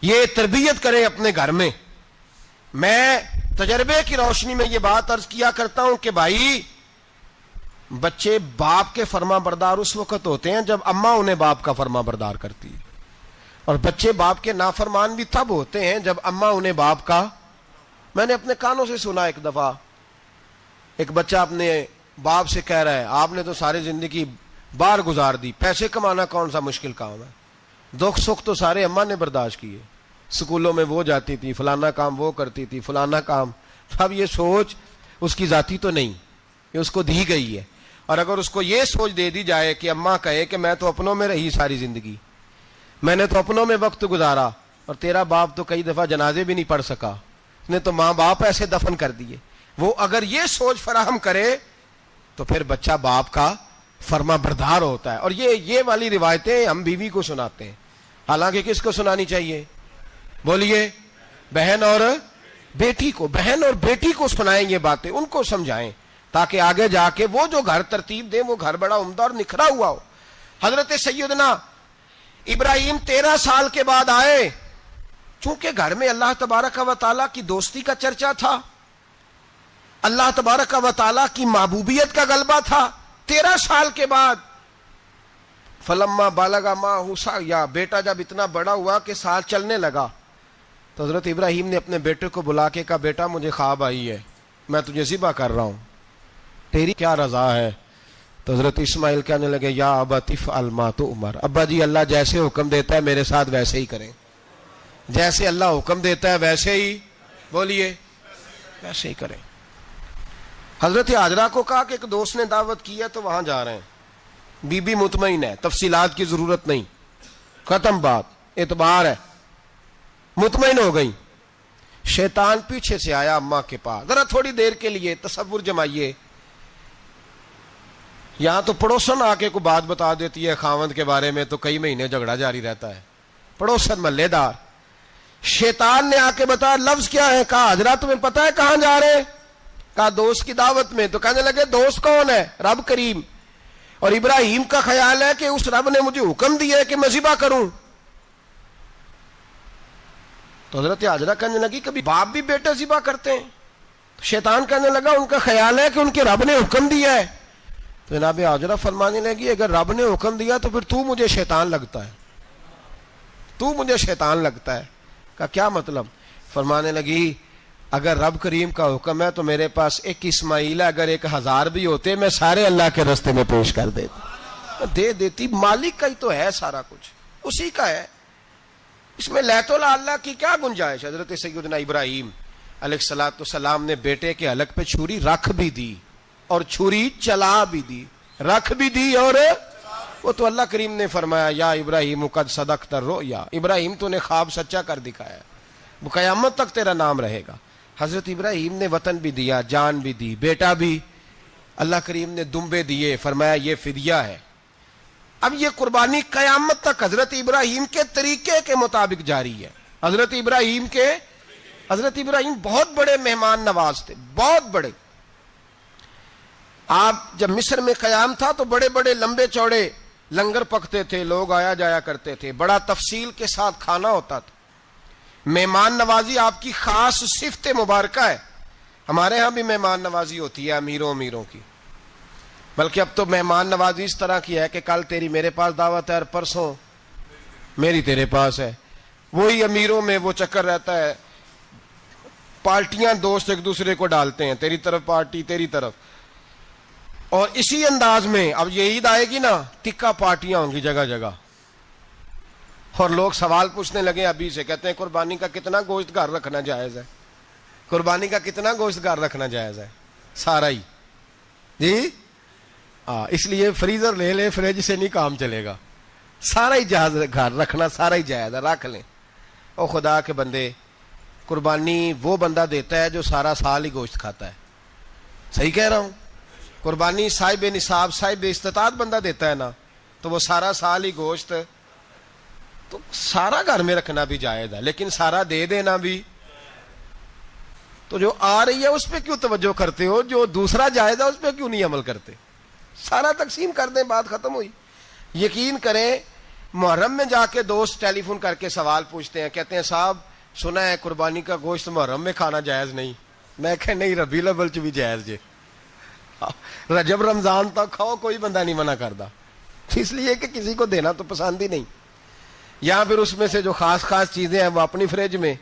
A: یہ تربیت کریں اپنے گھر میں. میں تجربے کی روشنی میں یہ بات عرض کیا کرتا ہوں کہ بھائی بچے باپ کے فرما بردار اس وقت ہوتے ہیں جب اماں انہیں باپ کا فرما بردار کرتی ہے، اور بچے باپ کے نافرمان بھی تب ہوتے ہیں جب اماں انہیں باپ کا. میں نے اپنے کانوں سے سنا ایک دفعہ ایک بچہ اپنے باپ سے کہہ رہا ہے آپ نے تو ساری زندگی باہر گزار دی، پیسے کمانا کون سا مشکل کام ہے، دکھ سکھ تو سارے اماں نے برداشت کیے، سکولوں میں وہ جاتی تھی، فلانا کام وہ کرتی تھی، فلانا کام. اب یہ سوچ اس کی ذاتی تو نہیں، یہ اس کو دی گئی ہے. اور اگر اس کو یہ سوچ دے دی جائے کہ اماں کہے کہ میں تو اپنوں میں رہی ساری زندگی، میں نے تو اپنوں میں وقت گزارا، اور تیرا باپ تو کئی دفعہ جنازے بھی نہیں پڑھ سکا، اس نے تو ماں باپ ایسے دفن کر دیے، وہ اگر یہ سوچ فراہم کرے تو پھر بچہ باپ کا فرما بردار ہوتا ہے. اور یہ والی روایتیں ہم بیوی کو سناتے ہیں، حالانکہ کس کو سنانی چاہیے؟ بولیے. بہن اور بیٹی کو. بہن اور بیٹی کو سنائیں یہ باتیں، ان کو سمجھائیں تاکہ آگے جا کے وہ جو گھر ترتیب دیں وہ گھر بڑا عمدہ اور نکھرا ہوا ہو. حضرت سیدنا ابراہیم 13 سال کے بعد آئے، چونکہ گھر میں اللہ تبارک و تعالیٰ کی دوستی کا چرچا تھا، اللہ تبارک و تعالیٰ کی محبوبیت کا غلبہ تھا. 13 سال کے بعد فلما بالغ معہ سعیا، بیٹا جب اتنا بڑا ہوا کہ سال چلنے لگا تو حضرت ابراہیم نے اپنے بیٹے کو بلا کے کہا بیٹا مجھے خواب آئی ہے، میں تجھے ذبح کر رہا ہوں، تیری کیا رضا ہے؟ تو حضرت اسماعیل کہنے لگے یا ابت افعل ما تؤمر، ابا جی اللہ جیسے حکم دیتا ہے میرے ساتھ ویسے ہی کریں، جیسے اللہ حکم دیتا ہے ویسے ہی، بولیے، ویسے ہی کریں. حضرت ہاجرہ کو کہا کہ ایک دوست نے دعوت کی ہے تو وہاں جا رہے ہیں. بی بی مطمئن ہے، تفصیلات کی ضرورت نہیں، ختم بات، اعتبار ہے، مطمئن ہو گئی. شیطان پیچھے سے آیا اماں کے پاس. ذرا تھوڑی دیر کے لیے تصور جمائیے، یہاں تو پڑوسن آ کے کوئی بات بتا دیتی ہے خاوند کے بارے میں تو کئی مہینے جھگڑا جاری رہتا ہے، پڑوسن محلے دار. شیطان نے آ کے بتایا لفظ کیا ہے؟ کہا حضرات تمہیں پتا ہے کہاں جا رہے ہیں؟ کہا دوست کی دعوت میں. تو کہنے لگے دوست کون ہے؟ رب کریم. اور ابراہیم کا خیال ہے کہ اس رب نے مجھے حکم دیا ہے کہ میں ذبح کروں. تو حضرت ہاجرہ کہنے لگی کبھی باپ بھی بیٹا ذبح کرتے ہیں؟ شیطان کہنے لگا ان کا خیال ہے کہ ان کے رب نے حکم دیا ہے. تو جناب ہاجرہ فرمانے لگی اگر رب نے حکم دیا تو پھر تو مجھے شیطان لگتا ہے، تو مجھے شیطان لگتا ہے. کا کیا مطلب؟ فرمانے لگی اگر رب کریم کا حکم ہے تو میرے پاس ایک اسماعیل ہے، اگر 1000 بھی ہوتے میں سارے اللہ کے راستے میں پیش کر دیتا، دے دیتی. مالک کا ہی تو ہے سارا کچھ، اسی کا ہے، اس میں لیت اللہ کی کیا گنجائش. حضرت سیدنا ابراہیم علیہ الصلوۃ والسلام نے بیٹے کے حلق پہ چھری رکھ بھی دی اور چھری چلا بھی دی، رکھ بھی دی اور وہ تو اللہ کریم نے فرمایا یا ابراہیم قد صدقت الرؤیا، ابراہیم تو نے خواب سچا کر دکھایا، وہ قیامت تک تیرا نام رہے گا. حضرت ابراہیم نے وطن بھی دیا، جان بھی دی، بیٹا بھی. اللہ کریم نے دمبے دیے، فرمایا یہ فدیہ ہے. اب یہ قربانی قیامت تک حضرت ابراہیم کے طریقے کے مطابق جاری ہے. حضرت ابراہیم بہت بڑے مہمان نواز تھے, بہت بڑے. آپ جب مصر میں قیام تھا تو بڑے بڑے لمبے چوڑے لنگر پکتے تھے, لوگ آیا جایا کرتے تھے, بڑا تفصیل کے ساتھ کھانا ہوتا تھا. مہمان نوازی آپ کی خاص صفت مبارکہ ہے. ہمارے ہاں بھی مہمان نوازی ہوتی ہے امیروں کی, بلکہ اب تو مہمان نوازی اس طرح کی ہے کہ کل تیری میرے پاس دعوت ہے اور پرسوں میری تیرے پاس ہے. وہی امیروں میں وہ چکر رہتا ہے, پارٹیاں دوست ایک دوسرے کو ڈالتے ہیں, تیری طرف پارٹی تیری طرف. اور اسی انداز میں اب یہ عید آئے گی نا, ٹکا پارٹیاں ہوں گی جگہ جگہ, اور لوگ سوال پوچھنے لگے ابھی سے, کہتے ہیں قربانی کا کتنا گوشت گھر رکھنا جائز ہے, قربانی کا کتنا گوشت گھر رکھنا جائز ہے؟ سارا ہی جی. اس لیے فریزر لے لے, فریج سے نہیں کام چلے گا, سارا ہی جہاز گھر رکھنا سارا ہی جائز ہے, رکھ لیں. او خدا کے بندے, قربانی وہ بندہ دیتا ہے جو سارا سال ہی گوشت کھاتا ہے. صحیح کہہ رہا ہوں؟ قربانی صاحب نصاب صاحب استطاعت بندہ دیتا ہے نا, تو وہ سارا سال ہی گوشت, تو سارا گھر میں رکھنا بھی جائز ہے, لیکن سارا دے دینا بھی. تو جو آ رہی ہے اس پہ کیوں توجہ کرتے ہو, جو دوسرا جائز ہے اس پہ کیوں نہیں عمل کرتے؟ سارا تقسیم کر دیں, بات ختم ہوئی. یقین کریں, محرم میں جا کے دوست ٹیلی فون کر کے سوال پوچھتے ہیں, کہتے ہیں صاحب سنا ہے قربانی کا گوشت محرم میں کھانا جائز نہیں. میں کہ نہیں, ربیع الاول چ بھی جائز جے, رجب رمضان تک کھاؤ, کوئی بندہ نہیں منع کرتا, اس لیے کہ کسی کو دینا تو پسند ہی نہیں. یا پھر اس میں سے جو خاص خاص چیزیں ہیں وہ اپنی فریج میں,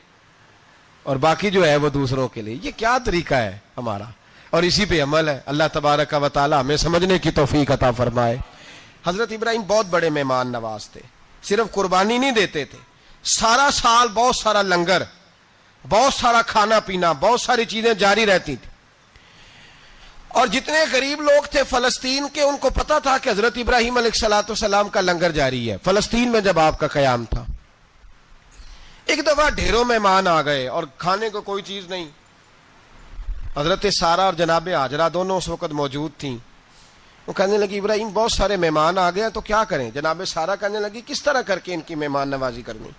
A: اور باقی جو ہے وہ دوسروں کے لیے. یہ کیا طریقہ ہے ہمارا؟ اور اسی پہ عمل ہے. اللہ تبارک و تعالی ہمیں سمجھنے کی توفیق عطا فرمائے. حضرت ابراہیم بہت بڑے مہمان نواز تھے. صرف قربانی نہیں دیتے تھے, سارا سال بہت سارا لنگر, بہت سارا کھانا پینا, بہت ساری چیزیں جاری رہتی تھی. اور جتنے غریب لوگ تھے فلسطین کے, ان کو پتا تھا کہ حضرت ابراہیم علیہ السلام کا لنگر جاری ہے. فلسطین میں جب آپ کا قیام تھا, ایک دفعہ ڈھیروں مہمان آ گئے اور کھانے کو کوئی چیز نہیں. حضرت سارا اور جناب ہاجرہ دونوں اس وقت موجود تھیں. وہ کہنے لگی ابراہیم بہت سارے مہمان آ گئے تو کیا کریں؟ جناب سارا کہنے لگی کس طرح کر کے ان کی مہمان نوازی کرنی.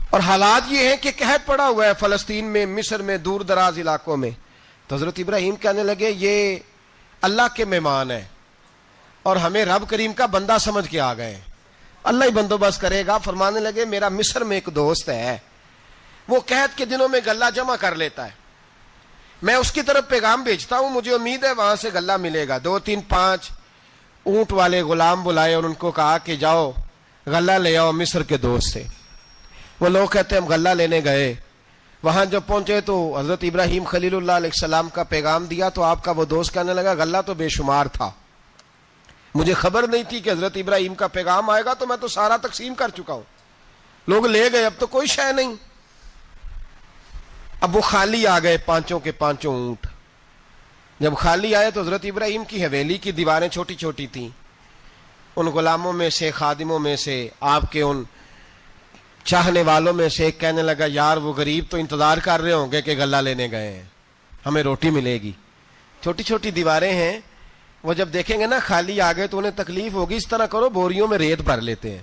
A: اور حالات یہ ہیں کہ قحط پڑا ہوا ہے فلسطین میں, مصر میں, دور دراز علاقوں میں. تو حضرت ابراہیم کہنے لگے یہ اللہ کے مہمان ہیں اور ہمیں رب کریم کا بندہ سمجھ کے آ گئے ہیں, اللہ ہی بندوبست کرے گا. فرمانے لگے میرا مصر میں ایک دوست ہے, وہ قحط کے دنوں میں غلہ جمع کر لیتا ہے, میں اس کی طرف پیغام بھیجتا ہوں, مجھے امید ہے وہاں سے غلہ ملے گا. 2-3-5 اونٹ والے غلام بلائے اور ان کو کہا کہ جاؤ غلہ لے آؤ مصر کے دوست سے. وہ لوگ کہتے ہیں ہم غلہ لینے گئے, وہاں جب پہنچے تو حضرت ابراہیم خلیل اللہ علیہ السلام کا پیغام دیا تو آپ کا وہ دوست کہنے لگا غلہ تو بے شمار تھا, مجھے خبر نہیں تھی کہ حضرت ابراہیم کا پیغام آئے گا, تو میں تو سارا تقسیم کر چکا ہوں. لوگ لے گئے, اب تو کوئی شے نہیں. اب وہ خالی آ گئے 5 کے 5 اونٹ. جب خالی آئے تو حضرت ابراہیم کی حویلی کی دیواریں چھوٹی چھوٹی تھیں. ان غلاموں میں سے, خادموں میں سے, آپ کے ان چاہنے والوں میں سے ایک کہنے لگا یار وہ غریب تو انتظار کر رہے ہوں گے کہ غلہ لینے گئے ہیں, ہمیں روٹی ملے گی. چھوٹی چھوٹی دیواریں ہیں, وہ جب دیکھیں گے نا خالی آ گئے تو انہیں تکلیف ہوگی. اس طرح کرو بوریوں میں ریت بھر لیتے ہیں,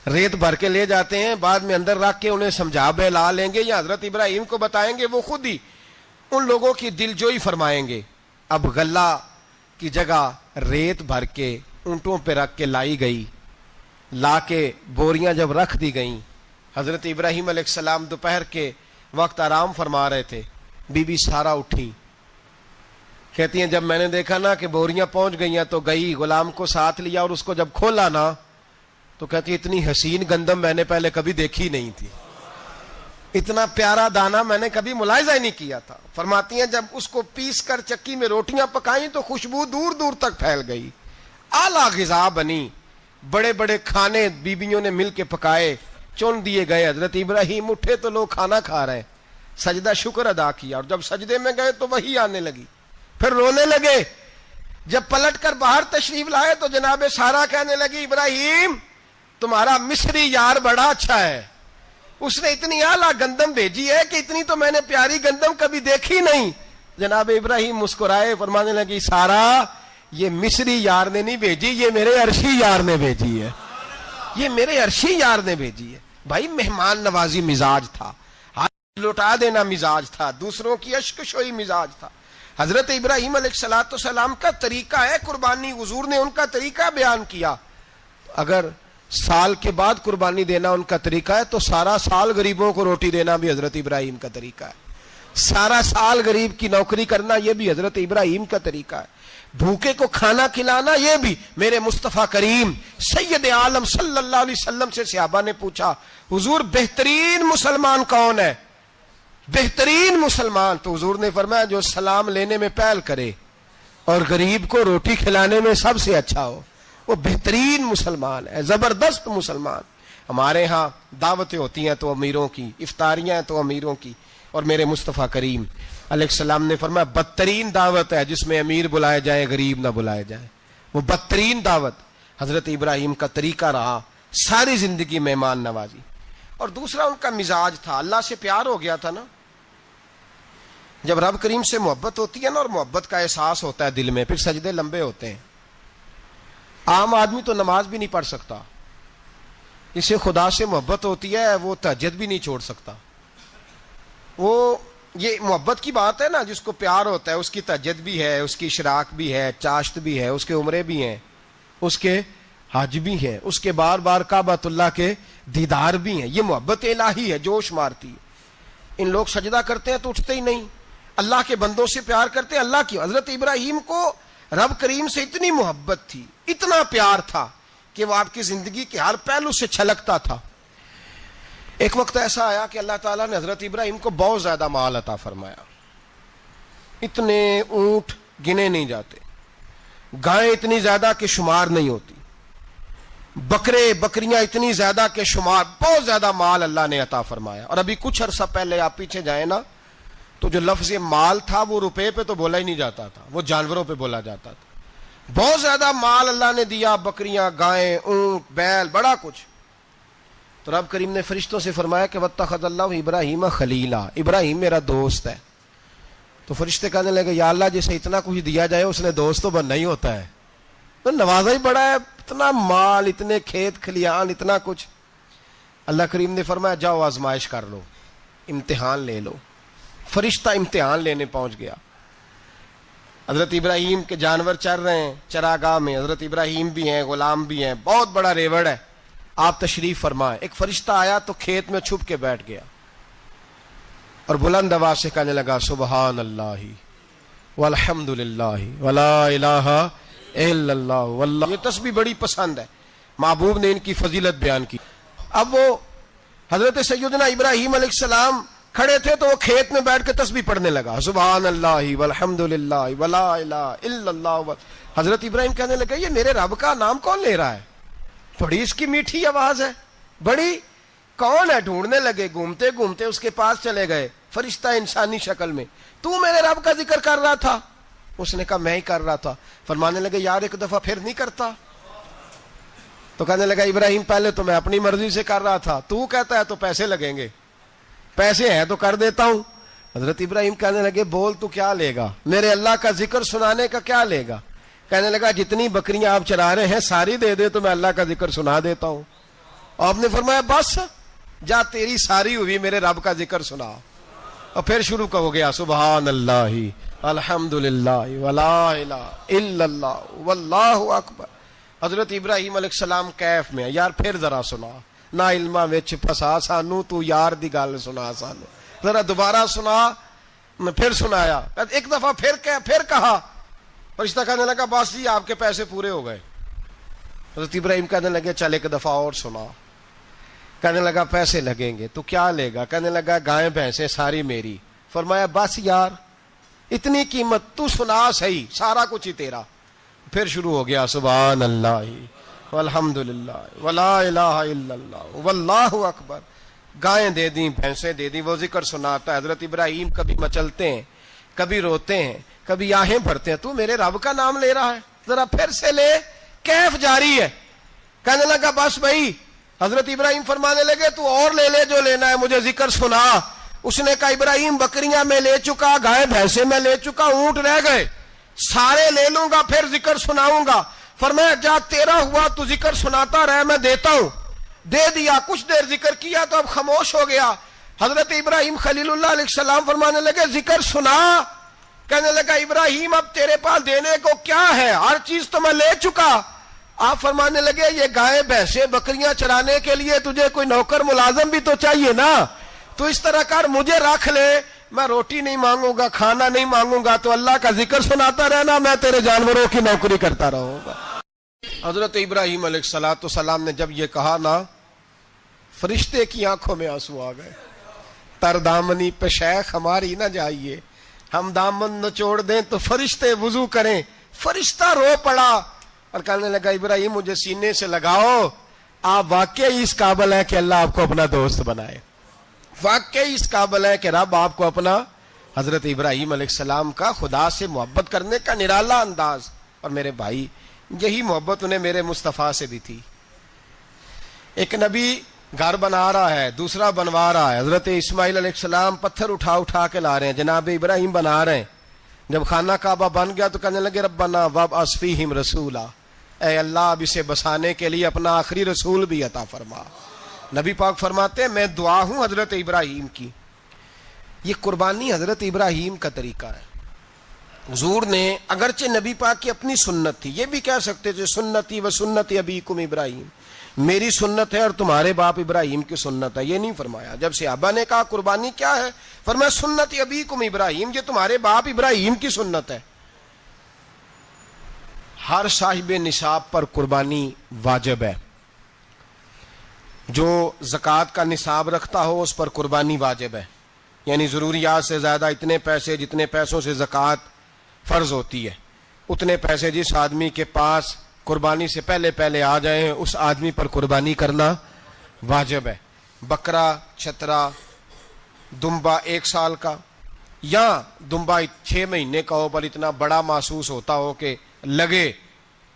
A: ریت بھر کے لے جاتے ہیں, بعد میں اندر رکھ کے انہیں سمجھا بہلا لیں گے, یا حضرت ابراہیم کو بتائیں گے, وہ خود ہی ان لوگوں کی دلجوئی فرمائیں گے. اب غلہ کی جگہ ریت بھر کے اونٹوں پہ رکھ کے لائی گئی. لا کے بوریاں جب رکھ دی گئیں, حضرت ابراہیم علیہ السلام دوپہر کے وقت آرام فرما رہے تھے. بی بی سارا اٹھی, کہتی ہیں جب میں نے دیکھا نا کہ بوریاں پہنچ گئی ہیں تو گئی, غلام کو ساتھ لیا اور اس کو جب کھولا نا تو کہتی اتنی حسین گندم میں نے پہلے کبھی دیکھی نہیں تھی, اتنا پیارا دانا میں نے کبھی ملاحظہ ہی نہیں کیا تھا. فرماتی ہیں جب اس کو پیس کر چکی میں روٹیاں پکائیں تو خوشبو دور دور تک پھیل گئی. اعلیٰ غذا بنی, بڑے بڑے کھانے بیبیوں نے مل کے پکائے, چن دیے گئے. حضرت ابراہیم اٹھے تو لوگ کھانا کھا رہے, سجدہ شکر ادا کیا, اور جب سجدے میں گئے تو وہی آنے لگی, پھر رونے لگے. جب پلٹ کر باہر تشریف لائے تو جناب سارا کہنے لگی ابراہیم تمہارا مصری یار بڑا اچھا ہے, اس نے اتنی اعلیٰ گندم بھیجی ہے کہ اتنی تو میں نے پیاری گندم کبھی دیکھی نہیں. جناب ابراہیم مسکرائے, فرمانے لگی سارا یہ مصری یار نے نہیں بھیجی، یہ میرے عرشی یار نے بھیجی ہے، یہ میرے عرشی یار نے بھیجی ہے۔ بھائی مہمان نوازی مزاج تھا، ہاتھ لوٹا دینا مزاج تھا، دوسروں کی اشک شوئی مزاج تھا۔ حضرت ابراہیم علیہ السلام کا طریقہ ہے قربانی، حضور نے ان کا طریقہ بیان کیا۔ اگر سال کے بعد قربانی دینا ان کا طریقہ ہے تو سارا سال غریبوں کو روٹی دینا بھی حضرت ابراہیم کا طریقہ ہے، سارا سال غریب کی نوکری کرنا یہ بھی حضرت ابراہیم کا طریقہ ہے، بھوکے کو کھانا کھلانا یہ بھی۔ میرے مصطفیٰ کریم سید عالم صلی اللہ علیہ وسلم سے صحابہ نے پوچھا حضور بہترین مسلمان کون ہے؟ بہترین مسلمان؟ تو حضور نے فرمایا جو سلام لینے میں پہل کرے اور غریب کو روٹی کھلانے میں سب سے اچھا ہو، وہ بہترین مسلمان ہے، زبردست مسلمان۔ ہمارے ہاں دعوتیں ہوتی ہیں تو امیروں کی، افطاریاں ہیں تو امیروں کی، اور میرے مصطفیٰ کریم علیہ السلام نے فرمایا بدترین دعوت ہے جس میں امیر بلائے جائے غریب نہ بلائے جائے، وہ بدترین دعوت۔ حضرت ابراہیم کا طریقہ رہا ساری زندگی مہمان نوازی۔ اور دوسرا ان کا مزاج تھا، اللہ سے پیار ہو گیا تھا نا، جب رب کریم سے محبت ہوتی ہے نا اور محبت کا احساس ہوتا ہے دل میں، پھر سجدے لمبے ہوتے ہیں۔ عام آدمی تو نماز بھی نہیں پڑھ سکتا، اسے خدا سے محبت ہوتی ہے وہ تہجد بھی نہیں چھوڑ سکتا۔ وہ یہ محبت کی بات ہے نا، جس کو پیار ہوتا ہے اس کی تہجد بھی ہے، اس کی اشراق بھی ہے، چاشت بھی ہے، اس کے عمرے بھی ہیں، اس کے حج بھی ہیں، اس کے بار بار کعبۃ اللہ کے دیدار بھی ہیں۔ یہ محبت الہی ہے، جوش مارتی ہے۔ ان لوگ سجدہ کرتے ہیں تو اٹھتے ہی نہیں، اللہ کے بندوں سے پیار کرتے ہیں اللہ کی۔ حضرت ابراہیم کو رب کریم سے اتنی محبت تھی، اتنا پیار تھا کہ وہ آپ کی زندگی کے ہر پہلو سے چھلکتا تھا۔ ایک وقت ایسا آیا کہ اللہ تعالیٰ نے حضرت ابراہیم کو بہت زیادہ مال عطا فرمایا، اتنے اونٹ گنے نہیں جاتے، گائیں اتنی زیادہ کہ شمار نہیں ہوتی، بکرے بکریاں اتنی زیادہ کہ شمار، بہت زیادہ مال اللہ نے عطا فرمایا۔ اور ابھی کچھ عرصہ پہلے آپ پیچھے جائیں نا تو جو لفظ مال تھا وہ روپے پہ تو بولا ہی نہیں جاتا تھا، وہ جانوروں پہ بولا جاتا تھا۔ بہت زیادہ مال اللہ نے دیا، بکریاں، گائیں، اونٹ، بیل، بڑا کچھ۔ تو رب کریم نے فرشتوں سے فرمایا کہ واتخذ اللہ ابراہیم خلیلا، ابراہیم میرا دوست ہے۔ تو فرشتے کہنے لگے یا اللہ جسے اتنا کچھ دیا جائے اس نے دوست تو بننا ہی ہوتا ہے، تو نوازا ہی بڑا ہے، اتنا مال، اتنے کھیت کھلیان، اتنا کچھ۔ اللہ کریم نے فرمایا جاؤ آزمائش کر لو، امتحان لے لو۔ فرشتہ امتحان لینے پہنچ گیا۔ حضرت ابراہیم کے جانور چر رہے ہیں چراگاہ میں، حضرت ابراہیم بھی ہیں، غلام بھی ہیں، بہت بڑا ریوڑ ہے، آپ تشریف فرمائیں۔ ایک فرشتہ آیا تو کھیت میں چھپ کے بیٹھ گیا اور بلند آواز سے کہنے لگا سبحان اللہ والحمد للہ ولا الہ الا اللہ واللہ۔ یہ تسبیح بڑی پسند ہے، محبوب نے ان کی فضیلت بیان کی۔ اب وہ حضرت سیدنا ابراہیم علیہ السلام کھڑے تھے تو وہ کھیت میں بیٹھ کے تسبیح پڑھنے لگا سبحان اللہ والحمد للہ ولا الہ الا اللہ۔ حضرت ابراہیم کہنے لگے یہ میرے رب کا نام کون لے رہا ہے؟ بڑی اس کی میٹھی آواز ہے، بڑی، کون ہے؟ ڈھونڈنے لگے، گھومتے گھومتے اس کے پاس چلے گئے، فرشتہ انسانی شکل میں، تو میرے رب کا ذکر کر رہا تھا؟ اس نے کہا میں ہی کر رہا تھا۔ فرمانے لگے یار ایک دفعہ پھر نہیں کرتا؟ تو کہنے لگا ابراہیم پہلے تو میں اپنی مرضی سے کر رہا تھا، تو کہتا ہے تو پیسے لگیں گے، پیسے ہیں تو کر دیتا ہوں۔ حضرت ابراہیم کہنے لگے بول تو کیا لے گا، میرے اللہ کا ذکر سنانے کا کیا لے گا؟ کہنے لگا جتنی بکریاں آپ چرا رہے ہیں ساری دے دے تو میں اللہ کا ذکر سنا دیتا ہوں۔ آپ نے فرمایا بس جا تیری ساری ہوئی، میرے رب کا ذکر سنا۔ اور پھر شروع ہو گیا سبحان اللہ الحمد للہ ولا الہ الا اللہ واللہ اکبر۔ حضرت ابراہیم علیہ السلام کیف میں، یار پھر ذرا سنا، نہ علما وچ پھسا سانو، تو یار دی گل سنا سانو، ذرا دوبارہ سنا۔ میں پھر سنایا، ایک دفعہ پھر کہا، فرشتہ کہنے لگا بس جی آپ کے پیسے پورے ہو گئے۔ حضرت ابراہیم کہنے لگے چل ایک دفعہ اور سنا۔ کہنے لگا پیسے لگیں گے، تو کیا لے گا؟ کہنے لگا گائیں بھینسیں ساری میری۔ فرمایا بس یار اتنی قیمت، تو سنا صحیح، سارا کچھ ہی تیرا۔ پھر شروع ہو گیا سبحان اللہ والحمد للہ ولا الہ الا اللہ واللہ اکبر۔ گائیں دے دیں، بھینسیں دے دیں، وہ ذکر سناتا ہے۔ حضرت ابراہیم کبھی مچلتے ہیں، کبھی روتے ہیں، کبھی آہیں بھرتے ہیں، تو میرے رب کا نام لے رہا ہے، ذرا پھر سے لے۔ کیف جاری ہے۔ کہنے لگا بس بھائی۔ حضرت ابراہیم فرمانے لگے تو اور لے لے جو لینا ہے، مجھے ذکر سنا۔ اس نے کہا ابراہیم بکریاں میں لے چکا، گائے بھینسیں میں لے چکا، اونٹ رہ گئے۔ سارے لے لوں گا پھر ذکر سناؤں گا. فرمایا جا تیرا ہوا تو ذکر سناتا رہ, میں دیتا ہوں. دے دیا, کچھ دیر ذکر کیا تو اب خاموش ہو گیا. حضرت ابراہیم خلیل اللہ علیہ السلام فرمانے لگے ذکر سنا. کہنے لگا ابراہیم اب تیرے پاس دینے کو کیا ہے, ہر چیز تو میں لے چکا. آپ فرمانے لگے یہ گائے بھینسیں بکریاں چرانے کے لیے تجھے کوئی نوکر ملازم بھی تو چاہیے نا, تو اس طرح کر مجھے رکھ لے, میں روٹی نہیں مانگوں گا, کھانا نہیں مانگوں گا, تو اللہ کا ذکر سناتا رہنا, میں تیرے جانوروں کی نوکری کرتا رہوں گا. حضرت ابراہیم علیہ السلام نے جب یہ کہا نا, فرشتے کی آنکھوں میں آنسو آ گئے. تر دامنی پہ شیخ ہماری نہ جائیے, ہم دامن نچوڑ دیں تو فرشتے وضو کریں. فرشتہ رو پڑا اور کہنے لگا ابراہیم مجھے سینے سے لگاؤ, آپ واقعی اس قابل ہیں کہ اللہ آپ کو اپنا دوست بنائے, واقعی اس قابل ہے کہ رب آپ کو اپنا. حضرت ابراہیم علیہ السلام کا خدا سے محبت کرنے کا نرالا انداز. اور میرے بھائی یہی محبت انہیں میرے مصطفیٰ سے بھی تھی. ایک نبی گھر بنا رہا ہے, دوسرا بنوا رہا ہے. حضرت اسماعیل علیہ السلام پتھر اٹھا اٹھا کے لا رہے ہیں, جناب ابراہیم بنا رہے ہیں. جب خانہ کعبہ بن گیا تو کہنے لگے ربنا وابعث فیہم رسولا, اے اللہ اب اسے بسانے کے لیے اپنا آخری رسول بھی عطا فرما. نبی پاک فرماتے ہیں میں دعا ہوں حضرت ابراہیم کی. یہ قربانی حضرت ابراہیم کا طریقہ ہے. حضور نے اگرچہ نبی پاک کی اپنی سنت تھی, یہ بھی کہہ سکتے تھے سنتی و سنت ابیکم ابراہیم, میری سنت ہے اور تمہارے باپ ابراہیم کی سنت ہے. یہ نہیں فرمایا. جب صحابہ نے کہا قربانی کیا ہے, فرمایا سنت ابیکم ابراہیم, یہ تمہارے باپ ابراہیم کی سنت ہے. ہر صاحب نصاب پر قربانی واجب ہے. جو زکوٰۃ کا نصاب رکھتا ہو اس پر قربانی واجب ہے, یعنی ضروریات سے زیادہ اتنے پیسے, جتنے پیسوں سے زکوٰۃ فرض ہوتی ہے اتنے پیسے جس آدمی کے پاس قربانی سے پہلے پہلے آ جائیں اس آدمی پر قربانی کرنا واجب ہے. بکرا, چھترا, دمبا 1 سال کا یا دمبا 6 مہینے کا ہو پر اتنا بڑا محسوس ہوتا ہو کہ لگے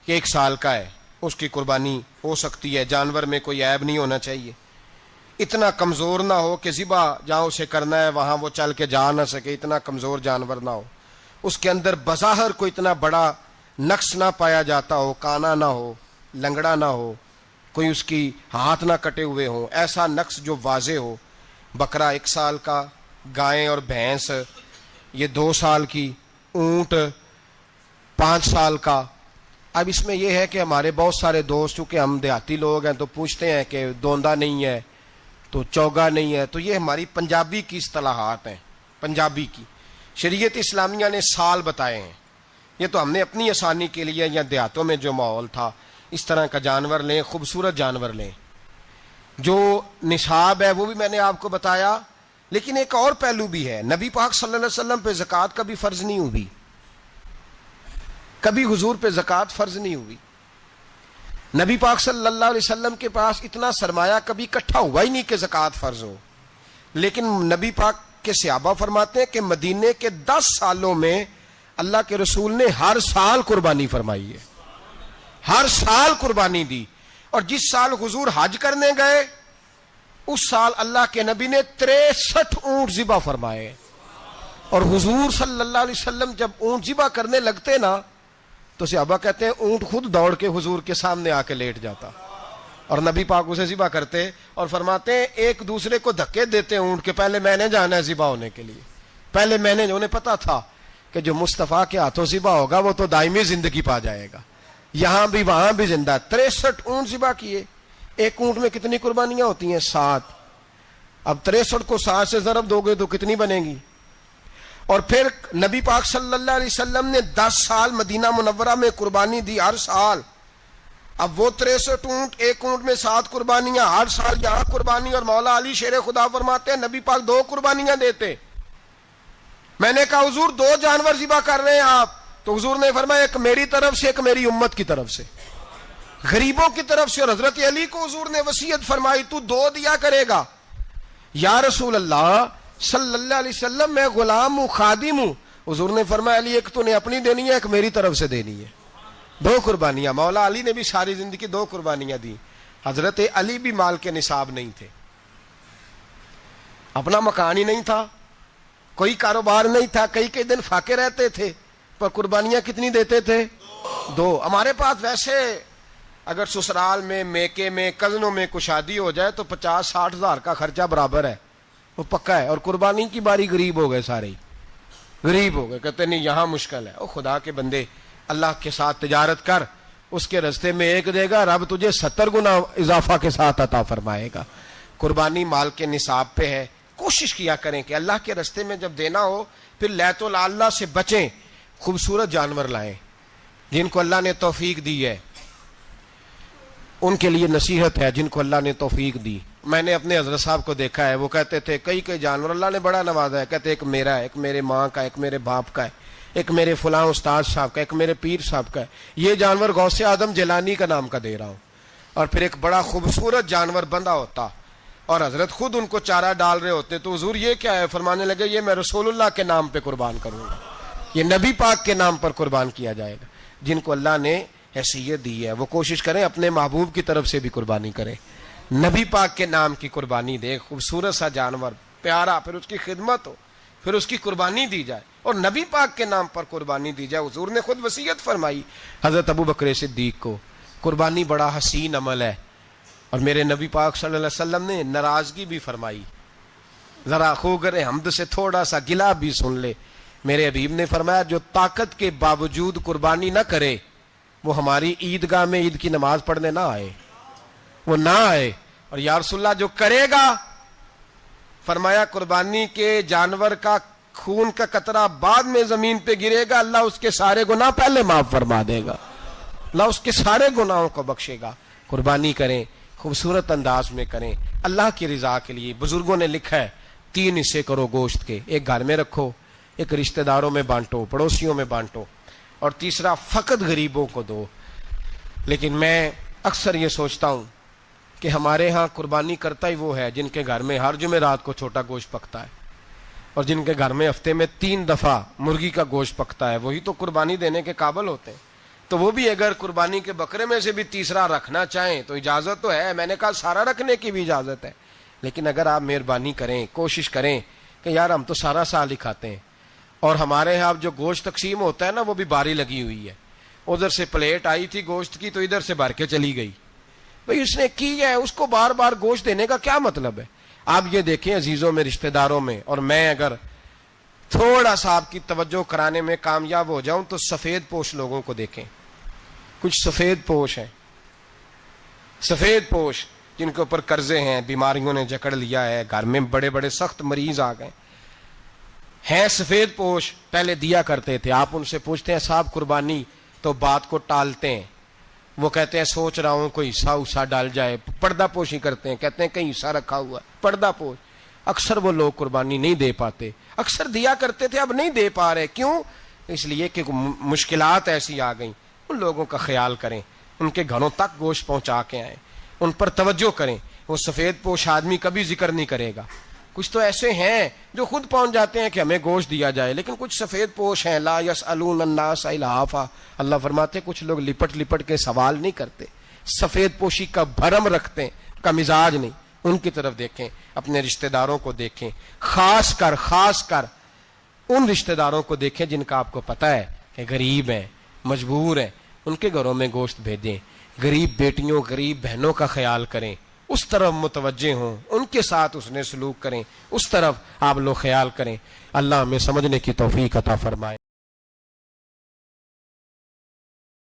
A: کہ 1 سال کا ہے, اس کی قربانی ہو سکتی ہے. جانور میں کوئی عیب نہیں ہونا چاہیے, اتنا کمزور نہ ہو کہ ذبح جہاں اسے کرنا ہے وہاں وہ چل کے جا نہ سکے, اتنا کمزور جانور نہ ہو, اس کے اندر بظاہر کوئی اتنا بڑا نقص نہ پایا جاتا ہو, کانا نہ ہو, لنگڑا نہ ہو, کوئی اس کی ہاتھ نہ کٹے ہوئے ہوں, ایسا نقص جو واضح ہو. بکرا 1 سال کا, گائیں اور بھینس یہ 2 سال کی, اونٹ 5 سال کا. اب اس میں یہ ہے کہ ہمارے بہت سارے دوست چونکہ ہم دیہاتی لوگ ہیں تو پوچھتے ہیں کہ دوندا نہیں ہے تو چوگا نہیں ہے, تو یہ ہماری پنجابی کی اصطلاحات ہیں. پنجابی کی شریعت اسلامیہ نے سال بتائے ہیں, یہ تو ہم نے اپنی آسانی کے لیے یا دیہاتوں میں جو ماحول تھا اس طرح کا جانور لیں, خوبصورت جانور لیں. جو نصاب ہے وہ بھی میں نے آپ کو بتایا, لیکن ایک اور پہلو بھی ہے. نبی پاک صلی اللہ علیہ وسلم پہ زکوٰۃ کبھی فرض نہیں ہوئی, کبھی حضور پہ زکوٰۃ فرض نہیں ہوئی. نبی پاک صلی اللہ علیہ وسلم کے پاس اتنا سرمایہ کبھی اکٹھا ہوا ہی نہیں کہ زکوٰۃ فرض ہو. لیکن نبی پاک کے صحابہ فرماتے ہیں کہ مدینے کے 10 سالوں میں اللہ کے رسول نے ہر سال قربانی فرمائی ہے, ہر سال قربانی دی. اور جس سال حضور حج کرنے گئے اس سال اللہ کے نبی نے 63 اونٹ ذبح فرمائے. اور حضور صلی اللہ علیہ وسلم جب اونٹ ذبح کرنے لگتے نا تو صحابہ کہتے ہیں اونٹ خود دوڑ کے حضور کے سامنے آ کے لیٹ جاتا اور نبی پاک اسے ذبح کرتے اور فرماتے ہیں ایک دوسرے کو دھکے دیتے اونٹ کے, پہلے میں نے جانا ہے ذبح ہونے کے لیے, پہلے میں نے. انہیں پتا تھا کہ جو مصطفیٰ کے ہاتھوں ذبح ہوگا وہ تو دائمی زندگی پا جائے گا, یہاں بھی وہاں بھی زندہ. 63 اونٹ ذبح کیے. ایک اونٹ میں کتنی قربانیاں ہوتی ہیں؟ 7. اب 63 کو 7 سے ضرب دو گے تو کتنی بنے گی؟ اور پھر نبی پاک صلی اللہ علیہ وسلم نے 10 سال مدینہ منورہ میں قربانی دی, ہر سال. اب وہ 63 اونٹ, ایک اونٹ میں 7 قربانیاں, ہر سال یہاں قربانی. اور مولا علی شیر خدا فرماتے ہیں نبی پاک 2 قربانیاں دیتے. میں نے کہا حضور 2 جانور ذبح کر رہے ہیں آپ, تو حضور نے فرمایا ایک میری طرف سے, ایک میری امت کی طرف سے, غریبوں کی طرف سے. اور حضرت علی کو حضور نے وصیت فرمائی تو 2 دیا کرے گا. یا رسول اللہ صلی اللہ علیہ وسلم میں غلام ہوں, خادم ہوں. حضور نے فرمایا علی ایک تو نے اپنی دینی ہے, ایک میری طرف سے دینی ہے. 2 قربانیاں. مولا علی نے بھی ساری زندگی 2 قربانیاں دی. حضرت علی بھی مال کے نصاب نہیں تھے, اپنا مکان ہی نہیں تھا, کوئی کاروبار نہیں تھا, کئی دن فاقے رہتے تھے, پر قربانیاں کتنی دیتے تھے؟ 2۔ ہمارے پاس ویسے اگر سسرال میں، میکے میں، کزنوں میں کچھ شادی ہو جائے تو 50-60 ہزار کا خرچہ برابر ہے، وہ پکا ہے۔ اور قربانی کی باری غریب ہو گئے، سارے غریب ہو گئے، کہتے نہیں یہاں مشکل ہے۔ او خدا کے بندے، اللہ کے ساتھ تجارت کر، اس کے رستے میں 1 دے گا، رب تجھے 70 گنا اضافہ کے ساتھ عطا فرمائے گا۔ قربانی مال کے نصاب پہ ہے۔ کوشش کیا کریں کہ اللہ کے رستے میں جب دینا ہو پھر لیت اللہ سے بچیں، خوبصورت جانور لائیں جن کو اللہ نے توفیق دی ہے، ان کے لیے نصیحت ہے جن کو اللہ نے توفیق دی۔ میں نے اپنے حضرت صاحب کو دیکھا ہے، وہ کہتے تھے کئی جانور اللہ نے بڑا نوازا ہے، کہتے ایک میرا ہے، ایک میرے ماں کا، ایک میرے باپ کا ہے، ایک میرے فلاں استاد صاحب کا، ایک میرے پیر صاحب کا ہے، یہ جانور غوث اعظم جیلانی کا نام کا دے رہا ہوں۔ اور پھر ایک بڑا خوبصورت جانور بندہ ہوتا اور حضرت خود ان کو چارہ ڈال رہے ہوتے تو حضور یہ کیا ہے؟ فرمانے لگے یہ میں رسول اللہ کے نام پہ قربان کروں گا، یہ نبی پاک کے نام پر قربان کیا جائے گا۔ جن کو اللہ نے حیثیت دی ہے وہ کوشش کریں اپنے محبوب کی طرف سے بھی قربانی کریں، نبی پاک کے نام کی قربانی دے، خوبصورت سا جانور پیارا، پھر اس کی خدمت ہو، پھر اس کی قربانی دی جائے اور نبی پاک کے نام پر قربانی دی جائے۔ حضور نے خود وصیت فرمائی حضرت ابو بکر صدیق کو، قربانی بڑا حسین عمل ہے، اور میرے نبی پاک صلی اللہ علیہ وسلم نے ناراضگی بھی فرمائی، ذرا خوگر حمد سے تھوڑا سا گلا بھی سن لے۔ میرے حبیب نے فرمایا جو طاقت کے باوجود قربانی نہ کرے وہ ہماری عیدگاہ میں عید کی نماز پڑھنے نہ آئے، وہ نہ آئے۔ اور یا رسول اللہ جو کرے گا، فرمایا قربانی کے جانور کا خون کا قطرہ بعد میں زمین پہ گرے گا، اللہ اس کے سارے گناہ پہلے معاف فرما دے گا، اللہ اس کے سارے گناہوں کو بخشے گا۔ قربانی کریں، خوبصورت انداز میں کریں، اللہ کی رضا کے لیے۔ بزرگوں نے لکھا ہے 3 حصے کرو گوشت کے، ایک گھر میں رکھو، ایک رشتہ داروں میں بانٹو، پڑوسیوں میں بانٹو، اور تیسرا فقط غریبوں کو دو۔ لیکن میں اکثر یہ سوچتا ہوں کہ ہمارے ہاں قربانی کرتا ہی وہ ہے جن کے گھر میں ہر جمعرات کو چھوٹا گوشت پکتا ہے، اور جن کے گھر میں ہفتے میں 3 دفعہ مرغی کا گوشت پکتا ہے، وہی تو قربانی دینے کے قابل ہوتے ہیں۔ تو وہ بھی اگر قربانی کے بکرے میں سے بھی تیسرا رکھنا چاہیں تو اجازت تو ہے، میں نے کہا سارا رکھنے کی بھی اجازت ہے، لیکن اگر آپ مہربانی کریں، کوشش کریں کہ یار ہم تو سارا سال ہی کھاتے ہیں، اور ہمارے یہاں جو گوشت تقسیم ہوتا ہے نا وہ بھی باری لگی ہوئی ہے، ادھر سے پلیٹ آئی تھی گوشت کی تو ادھر سے بھر کے چلی گئی، بھئی اس نے کی ہے، اس کو بار بار گوشت دینے کا کیا مطلب ہے؟ آپ یہ دیکھیں عزیزوں میں، رشتہ داروں میں، اور میں اگر تھوڑا سا آپ کی توجہ کرانے میں کامیاب ہو جاؤں تو سفید پوش لوگوں کو دیکھیں، کچھ سفید پوش ہیں، سفید پوش جن کے اوپر قرضے ہیں، بیماریوں نے جکڑ لیا ہے، گھر میں بڑے بڑے سخت مریض آ گئے ہیں، سفید پوش پہلے دیا کرتے تھے۔ آپ ان سے پوچھتے ہیں صاحب قربانی، تو بات کو ٹالتے ہیں، وہ کہتے ہیں سوچ رہا ہوں کوئی حصہ ڈال جائے، پردہ پوشی کرتے ہیں، کہتے ہیں کہیں حصہ رکھا ہوا ہے، پردہ پوش۔ اکثر وہ لوگ قربانی نہیں دے پاتے، اکثر دیا کرتے تھے اب نہیں دے پا رہے، کیوں؟ اس لیے کہ مشکلات ایسی آ گئیں۔ ان لوگوں کا خیال کریں، ان کے گھروں تک گوشت پہنچا کے آئیں، ان پر توجہ کریں۔ وہ سفید پوش آدمی کبھی ذکر نہیں کرے گا۔ کچھ تو ایسے ہیں جو خود پہنچ جاتے ہیں کہ ہمیں گوشت دیا جائے، لیکن کچھ سفید پوش ہیں لا یسألون الناس الحافا، اللہ فرماتے کچھ لوگ لپٹ لپٹ کے سوال نہیں کرتے، سفید پوشی کا بھرم رکھتے ہیں، کا مزاج نہیں۔ ان کی طرف دیکھیں، اپنے رشتہ داروں کو دیکھیں، خاص کر ان رشتہ داروں کو دیکھیں جن کا آپ کو پتہ ہے کہ غریب ہیں، مجبور ہیں، ان کے گھروں میں گوشت بھیجیں۔ غریب بیٹیوں، غریب بہنوں کا خیال کریں، اس طرف متوجہ ہوں، ان کے ساتھ اس نے سلوک کریں، اس طرف آپ لوگ خیال کریں۔ اللہ ہمیں سمجھنے کی توفیق عطا فرمائے۔